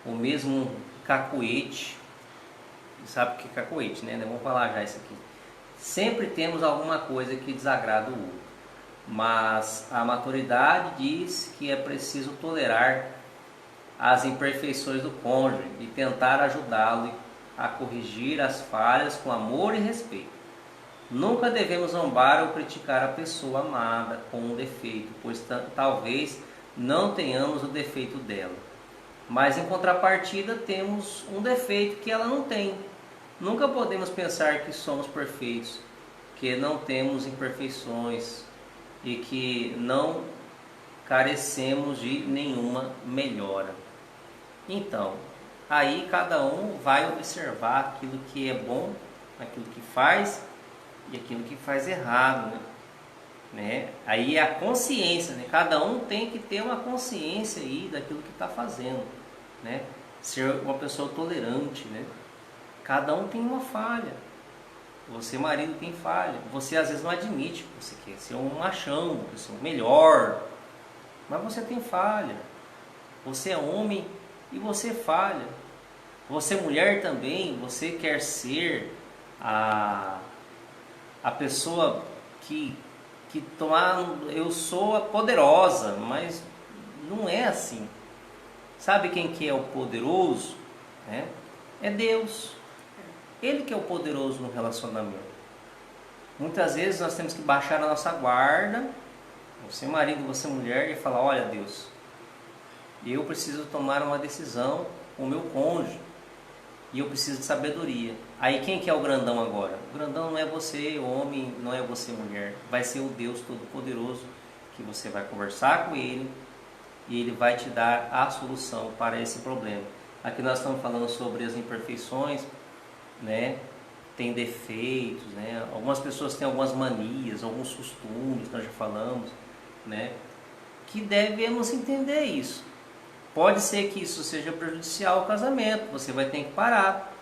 o mesmo cacuete. Sabe o que é cacuete, né? Vamos falar já isso aqui. Sempre temos alguma coisa que desagrada o outro. Mas a maturidade diz que é preciso tolerar as imperfeições do cônjuge e tentar ajudá-lo a corrigir as falhas com amor e respeito. Nunca devemos zombar ou criticar a pessoa amada com um defeito, pois talvez não tenhamos o defeito dela. Mas em contrapartida temos um defeito que ela não tem. Nunca podemos pensar que somos perfeitos, que não temos imperfeições e que não carecemos de nenhuma melhora. Então, aí cada um vai observar aquilo que é bom, aquilo que faz e aquilo que faz errado, né? Aí é a consciência, né? Cada um tem que ter uma consciência aí daquilo que está fazendo, né? Ser uma pessoa tolerante, né? Cada um tem uma falha. Você, marido, tem falha. Você às vezes não admite que você quer ser um machão, uma pessoa melhor, mas você tem falha. Você é homem e você falha. Você, mulher, também, você quer ser a pessoa que eu sou a poderosa, mas não é assim. Sabe quem que é o poderoso? Né? É Deus. Ele que é o poderoso no relacionamento. Muitas vezes nós temos que baixar a nossa guarda, você marido, você mulher, e falar: olha, Deus, eu preciso tomar uma decisão com o meu cônjuge e eu preciso de sabedoria. Aí quem que é o grandão agora? O grandão não é você, homem, não é você, mulher. Vai ser o Deus Todo-Poderoso, que você vai conversar com ele e ele vai te dar a solução para esse problema. Aqui nós estamos falando sobre as imperfeições, né? Tem defeitos, né? Algumas pessoas têm algumas manias, alguns costumes, nós já falamos, né? Que devemos entender isso. Pode ser que isso seja prejudicial ao casamento, você vai ter que parar.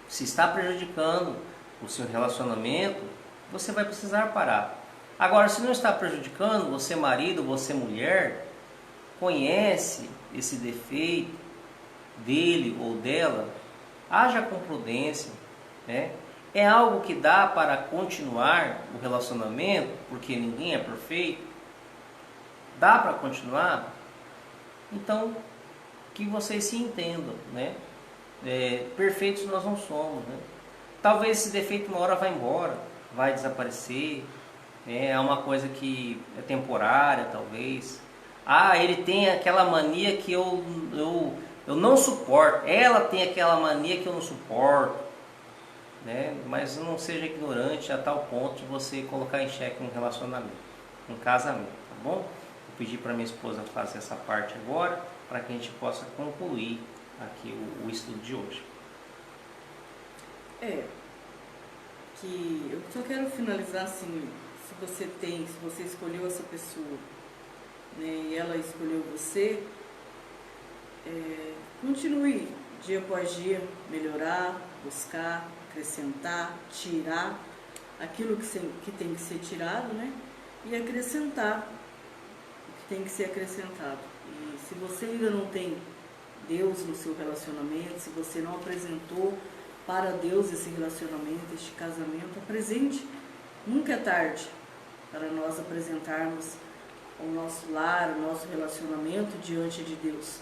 Se está prejudicando o seu relacionamento, você vai precisar parar. Agora, se não está prejudicando, você marido, você mulher, conhece esse defeito dele ou dela, haja com prudência, né? É algo que dá para continuar o relacionamento, porque ninguém é perfeito. Dá para continuar? Então, que vocês se entendam, né? Perfeitos nós não somos, né? Talvez esse defeito uma hora vai embora, vai desaparecer, né? É uma coisa que é temporária, talvez. Ah, ele tem aquela mania que eu não suporto. Ela tem aquela mania que eu não suporto, né? Mas não seja ignorante a tal ponto de você colocar em xeque um relacionamento, um casamento, tá bom? Vou pedir para minha esposa fazer essa parte agora, para que a gente possa concluir aqui o estudo de hoje. Que eu só quero finalizar assim, se você escolheu essa pessoa né, e ela escolheu você, continue dia após dia, melhorar, buscar, acrescentar, tirar aquilo que tem que ser tirado, né? E acrescentar o que tem que ser acrescentado. E se você ainda não tem Deus no seu relacionamento, se você não apresentou para Deus esse relacionamento, este casamento, apresente. Nunca é tarde para nós apresentarmos o nosso lar, o nosso relacionamento diante de Deus.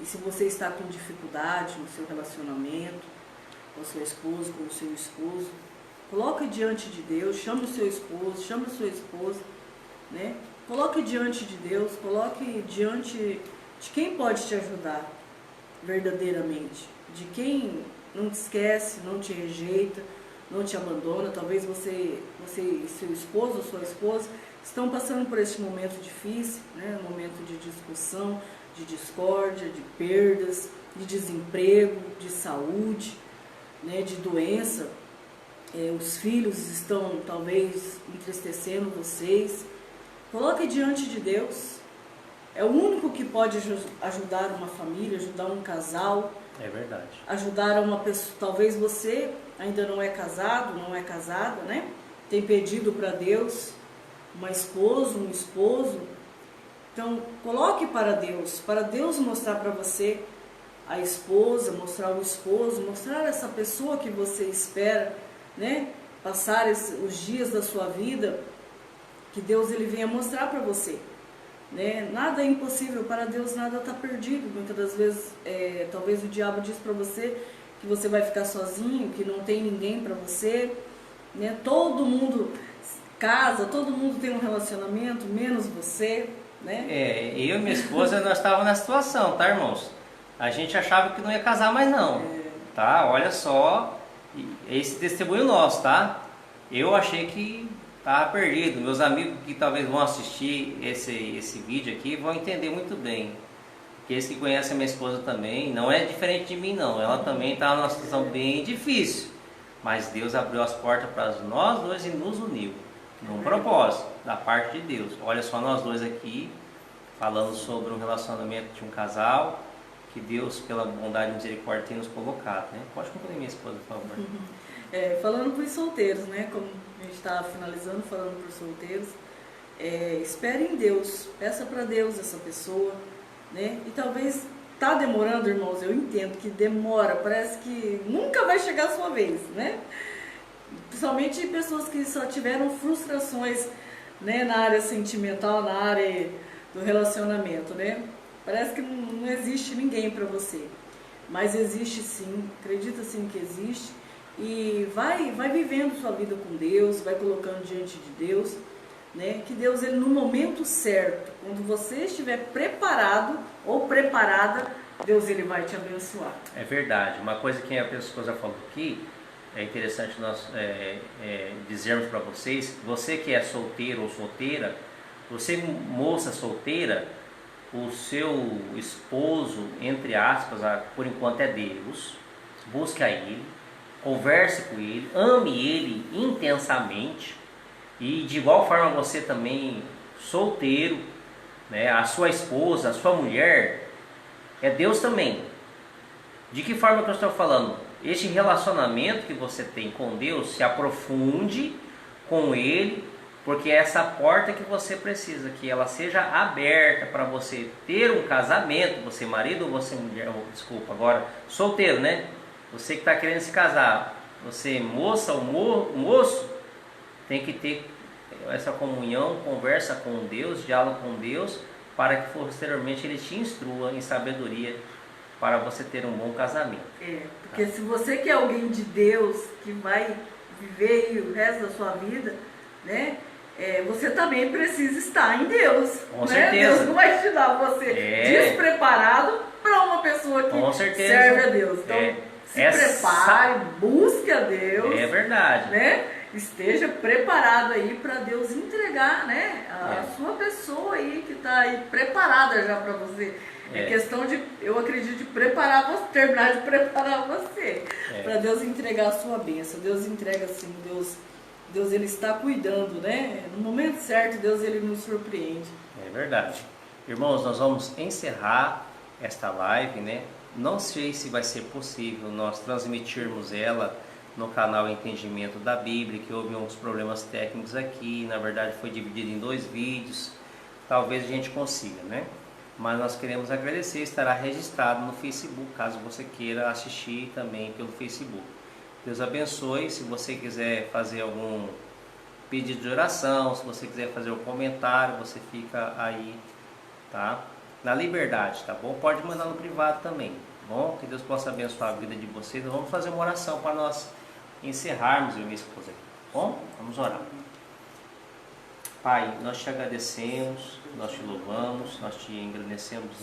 E se você está com dificuldade no seu relacionamento, com a sua esposa, com o seu esposo, coloque diante de Deus, chame o seu esposo, chame a sua esposa, né? Coloque diante de Deus, coloque diante de quem pode te ajudar verdadeiramente, de quem não te esquece, não te rejeita, não te abandona. Talvez você e seu esposo ou sua esposa estão passando por este momento difícil, né? Um momento de discussão, de discórdia, de perdas, de desemprego, de saúde, né? De doença. Os filhos estão talvez entristecendo vocês. Coloque diante de Deus. É o único que pode ajudar uma família, ajudar um casal. É verdade. Ajudar uma pessoa. Talvez você ainda não é casado, não é casada, né? Tem pedido para Deus uma esposa, um esposo. Então, coloque para Deus mostrar para você a esposa, mostrar o esposo, mostrar essa pessoa que você espera, né? Passar os dias da sua vida, que Deus ele venha mostrar para você, né? Nada é impossível para Deus, nada está perdido. Muitas das vezes, talvez o diabo diz para você que você vai ficar sozinho, que não tem ninguém para você, né? Todo mundo casa, todo mundo tem um relacionamento, menos você, né? Eu e minha esposa, nós estávamos na situação, tá, irmãos? A gente achava que não ia casar mais não, tá? Olha só, esse testemunho nosso, tá? Eu achei que estava perdido. Meus amigos que talvez vão assistir esse vídeo aqui vão entender muito bem. Porque eles que conhecem a minha esposa também, não é diferente de mim não. Ela também está numa situação bem difícil. Mas Deus abriu as portas para nós dois e nos uniu. Num propósito, da parte de Deus. Olha só nós dois aqui, falando sobre um relacionamento de um casal, que Deus, pela bondade e misericórdia, tem nos colocado, né? Pode concluir, minha esposa, por favor. Falando para os solteiros, né? Como a gente está finalizando, falando para os solteiros, espere em Deus, peça para Deus essa pessoa, né? E talvez está demorando, irmãos, eu entendo que demora, parece que nunca vai chegar a sua vez, né? Principalmente pessoas que só tiveram frustrações, né, na área sentimental, na área do relacionamento, né? Parece que não existe ninguém para você, mas existe sim, acredita sim que existe. E vai vivendo sua vida com Deus, vai colocando diante de Deus, né? Que Deus, ele no momento certo, quando você estiver preparado ou preparada, Deus ele vai te abençoar. É verdade. Uma coisa que a esposa falou aqui, é interessante nós dizermos para vocês, você que é solteiro ou solteira, você moça solteira, o seu esposo, entre aspas, por enquanto é Deus, busque a Ele, converse com Ele, ame Ele intensamente, e de igual forma você também, solteiro, né, a sua esposa, a sua mulher, é Deus também. De que forma que eu estou falando? Este relacionamento que você tem com Deus, se aprofunde com Ele, porque é essa porta que você precisa, que ela seja aberta para você ter um casamento, você marido ou você mulher, agora solteiro, né? Você que está querendo se casar, você moça ou moço, tem que ter essa comunhão, conversa com Deus, diálogo com Deus, para que posteriormente Ele te instrua em sabedoria para você ter um bom casamento. Porque se você quer alguém de Deus, que vai viver aí o resto da sua vida, né? Você também precisa estar em Deus. Com né? certeza. Deus não vai te dar você despreparado para uma pessoa que serve a Deus. Então, se prepare, busque a Deus. É verdade. Né? Esteja preparado aí para Deus entregar, né, a sua pessoa aí que está aí preparada já para você. É questão de, eu acredito, de preparar você, terminar de preparar você para Deus entregar a sua bênção. Deus entrega assim, Deus ele está cuidando, né? No momento certo, Deus ele nos surpreende. É verdade. Irmãos, nós vamos encerrar esta live, né? Não sei se vai ser possível nós transmitirmos ela no canal Entendimento da Bíblia, que houve uns problemas técnicos aqui, na verdade foi dividido em 2 vídeos, talvez a gente consiga, né? Mas nós queremos agradecer, estará registrado no Facebook, caso você queira assistir também pelo Facebook. Deus abençoe. Se você quiser fazer algum pedido de oração, se você quiser fazer um comentário, você fica aí, tá? Na liberdade, tá bom? Pode mandar no privado também, tá bom? Que Deus possa abençoar a vida de vocês. Nós vamos fazer uma oração para nós encerrarmos, eu e minha esposa aqui, tá bom? Vamos orar. Pai, nós te agradecemos, nós te louvamos, nós te engrandecemos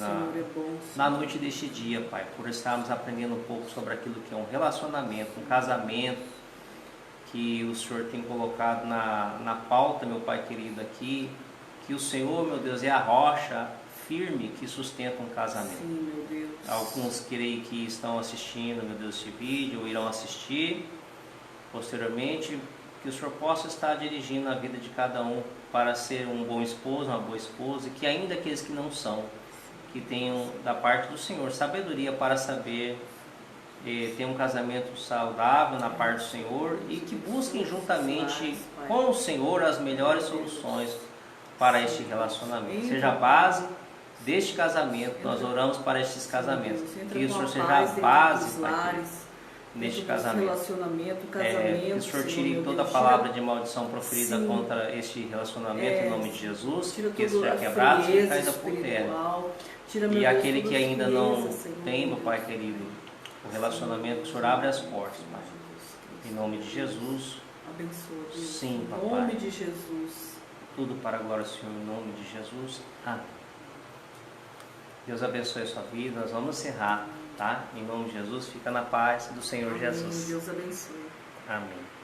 na noite deste dia, Pai, por estarmos aprendendo um pouco sobre aquilo que é um relacionamento, um casamento, que o Senhor tem colocado na pauta, meu Pai querido, aqui, que o Senhor, meu Deus, é a rocha firme que sustenta um casamento. Sim, meu Deus. Alguns creio que estão assistindo, meu Deus, este vídeo, ou irão assistir posteriormente, que o Senhor possa estar dirigindo a vida de cada um para ser um bom esposo, uma boa esposa, e que ainda aqueles que não são, que tenham da parte do Senhor sabedoria para saber ter um casamento saudável na parte do Senhor e que busquem juntamente com o Senhor as melhores soluções para este relacionamento. Seja a base deste casamento, nós oramos para estes casamentos, que o Senhor seja a base, Pai, neste casamento. Que o Senhor tire toda a palavra de maldição proferida contra este relacionamento em nome de Jesus, que seja quebrado e caída por terra. E aquele que ainda não tem, meu Pai querido, o relacionamento, que o Senhor abre as portas, Pai. Em nome de Jesus. Abençoa, Deus. Sim, Papai. Em nome de Jesus. Tudo para a glória do Senhor, em nome de Jesus. Amém. Deus abençoe a sua vida. Nós vamos encerrar, tá? Em nome de Jesus, fica na paz do Senhor Jesus. Deus abençoe. Amém.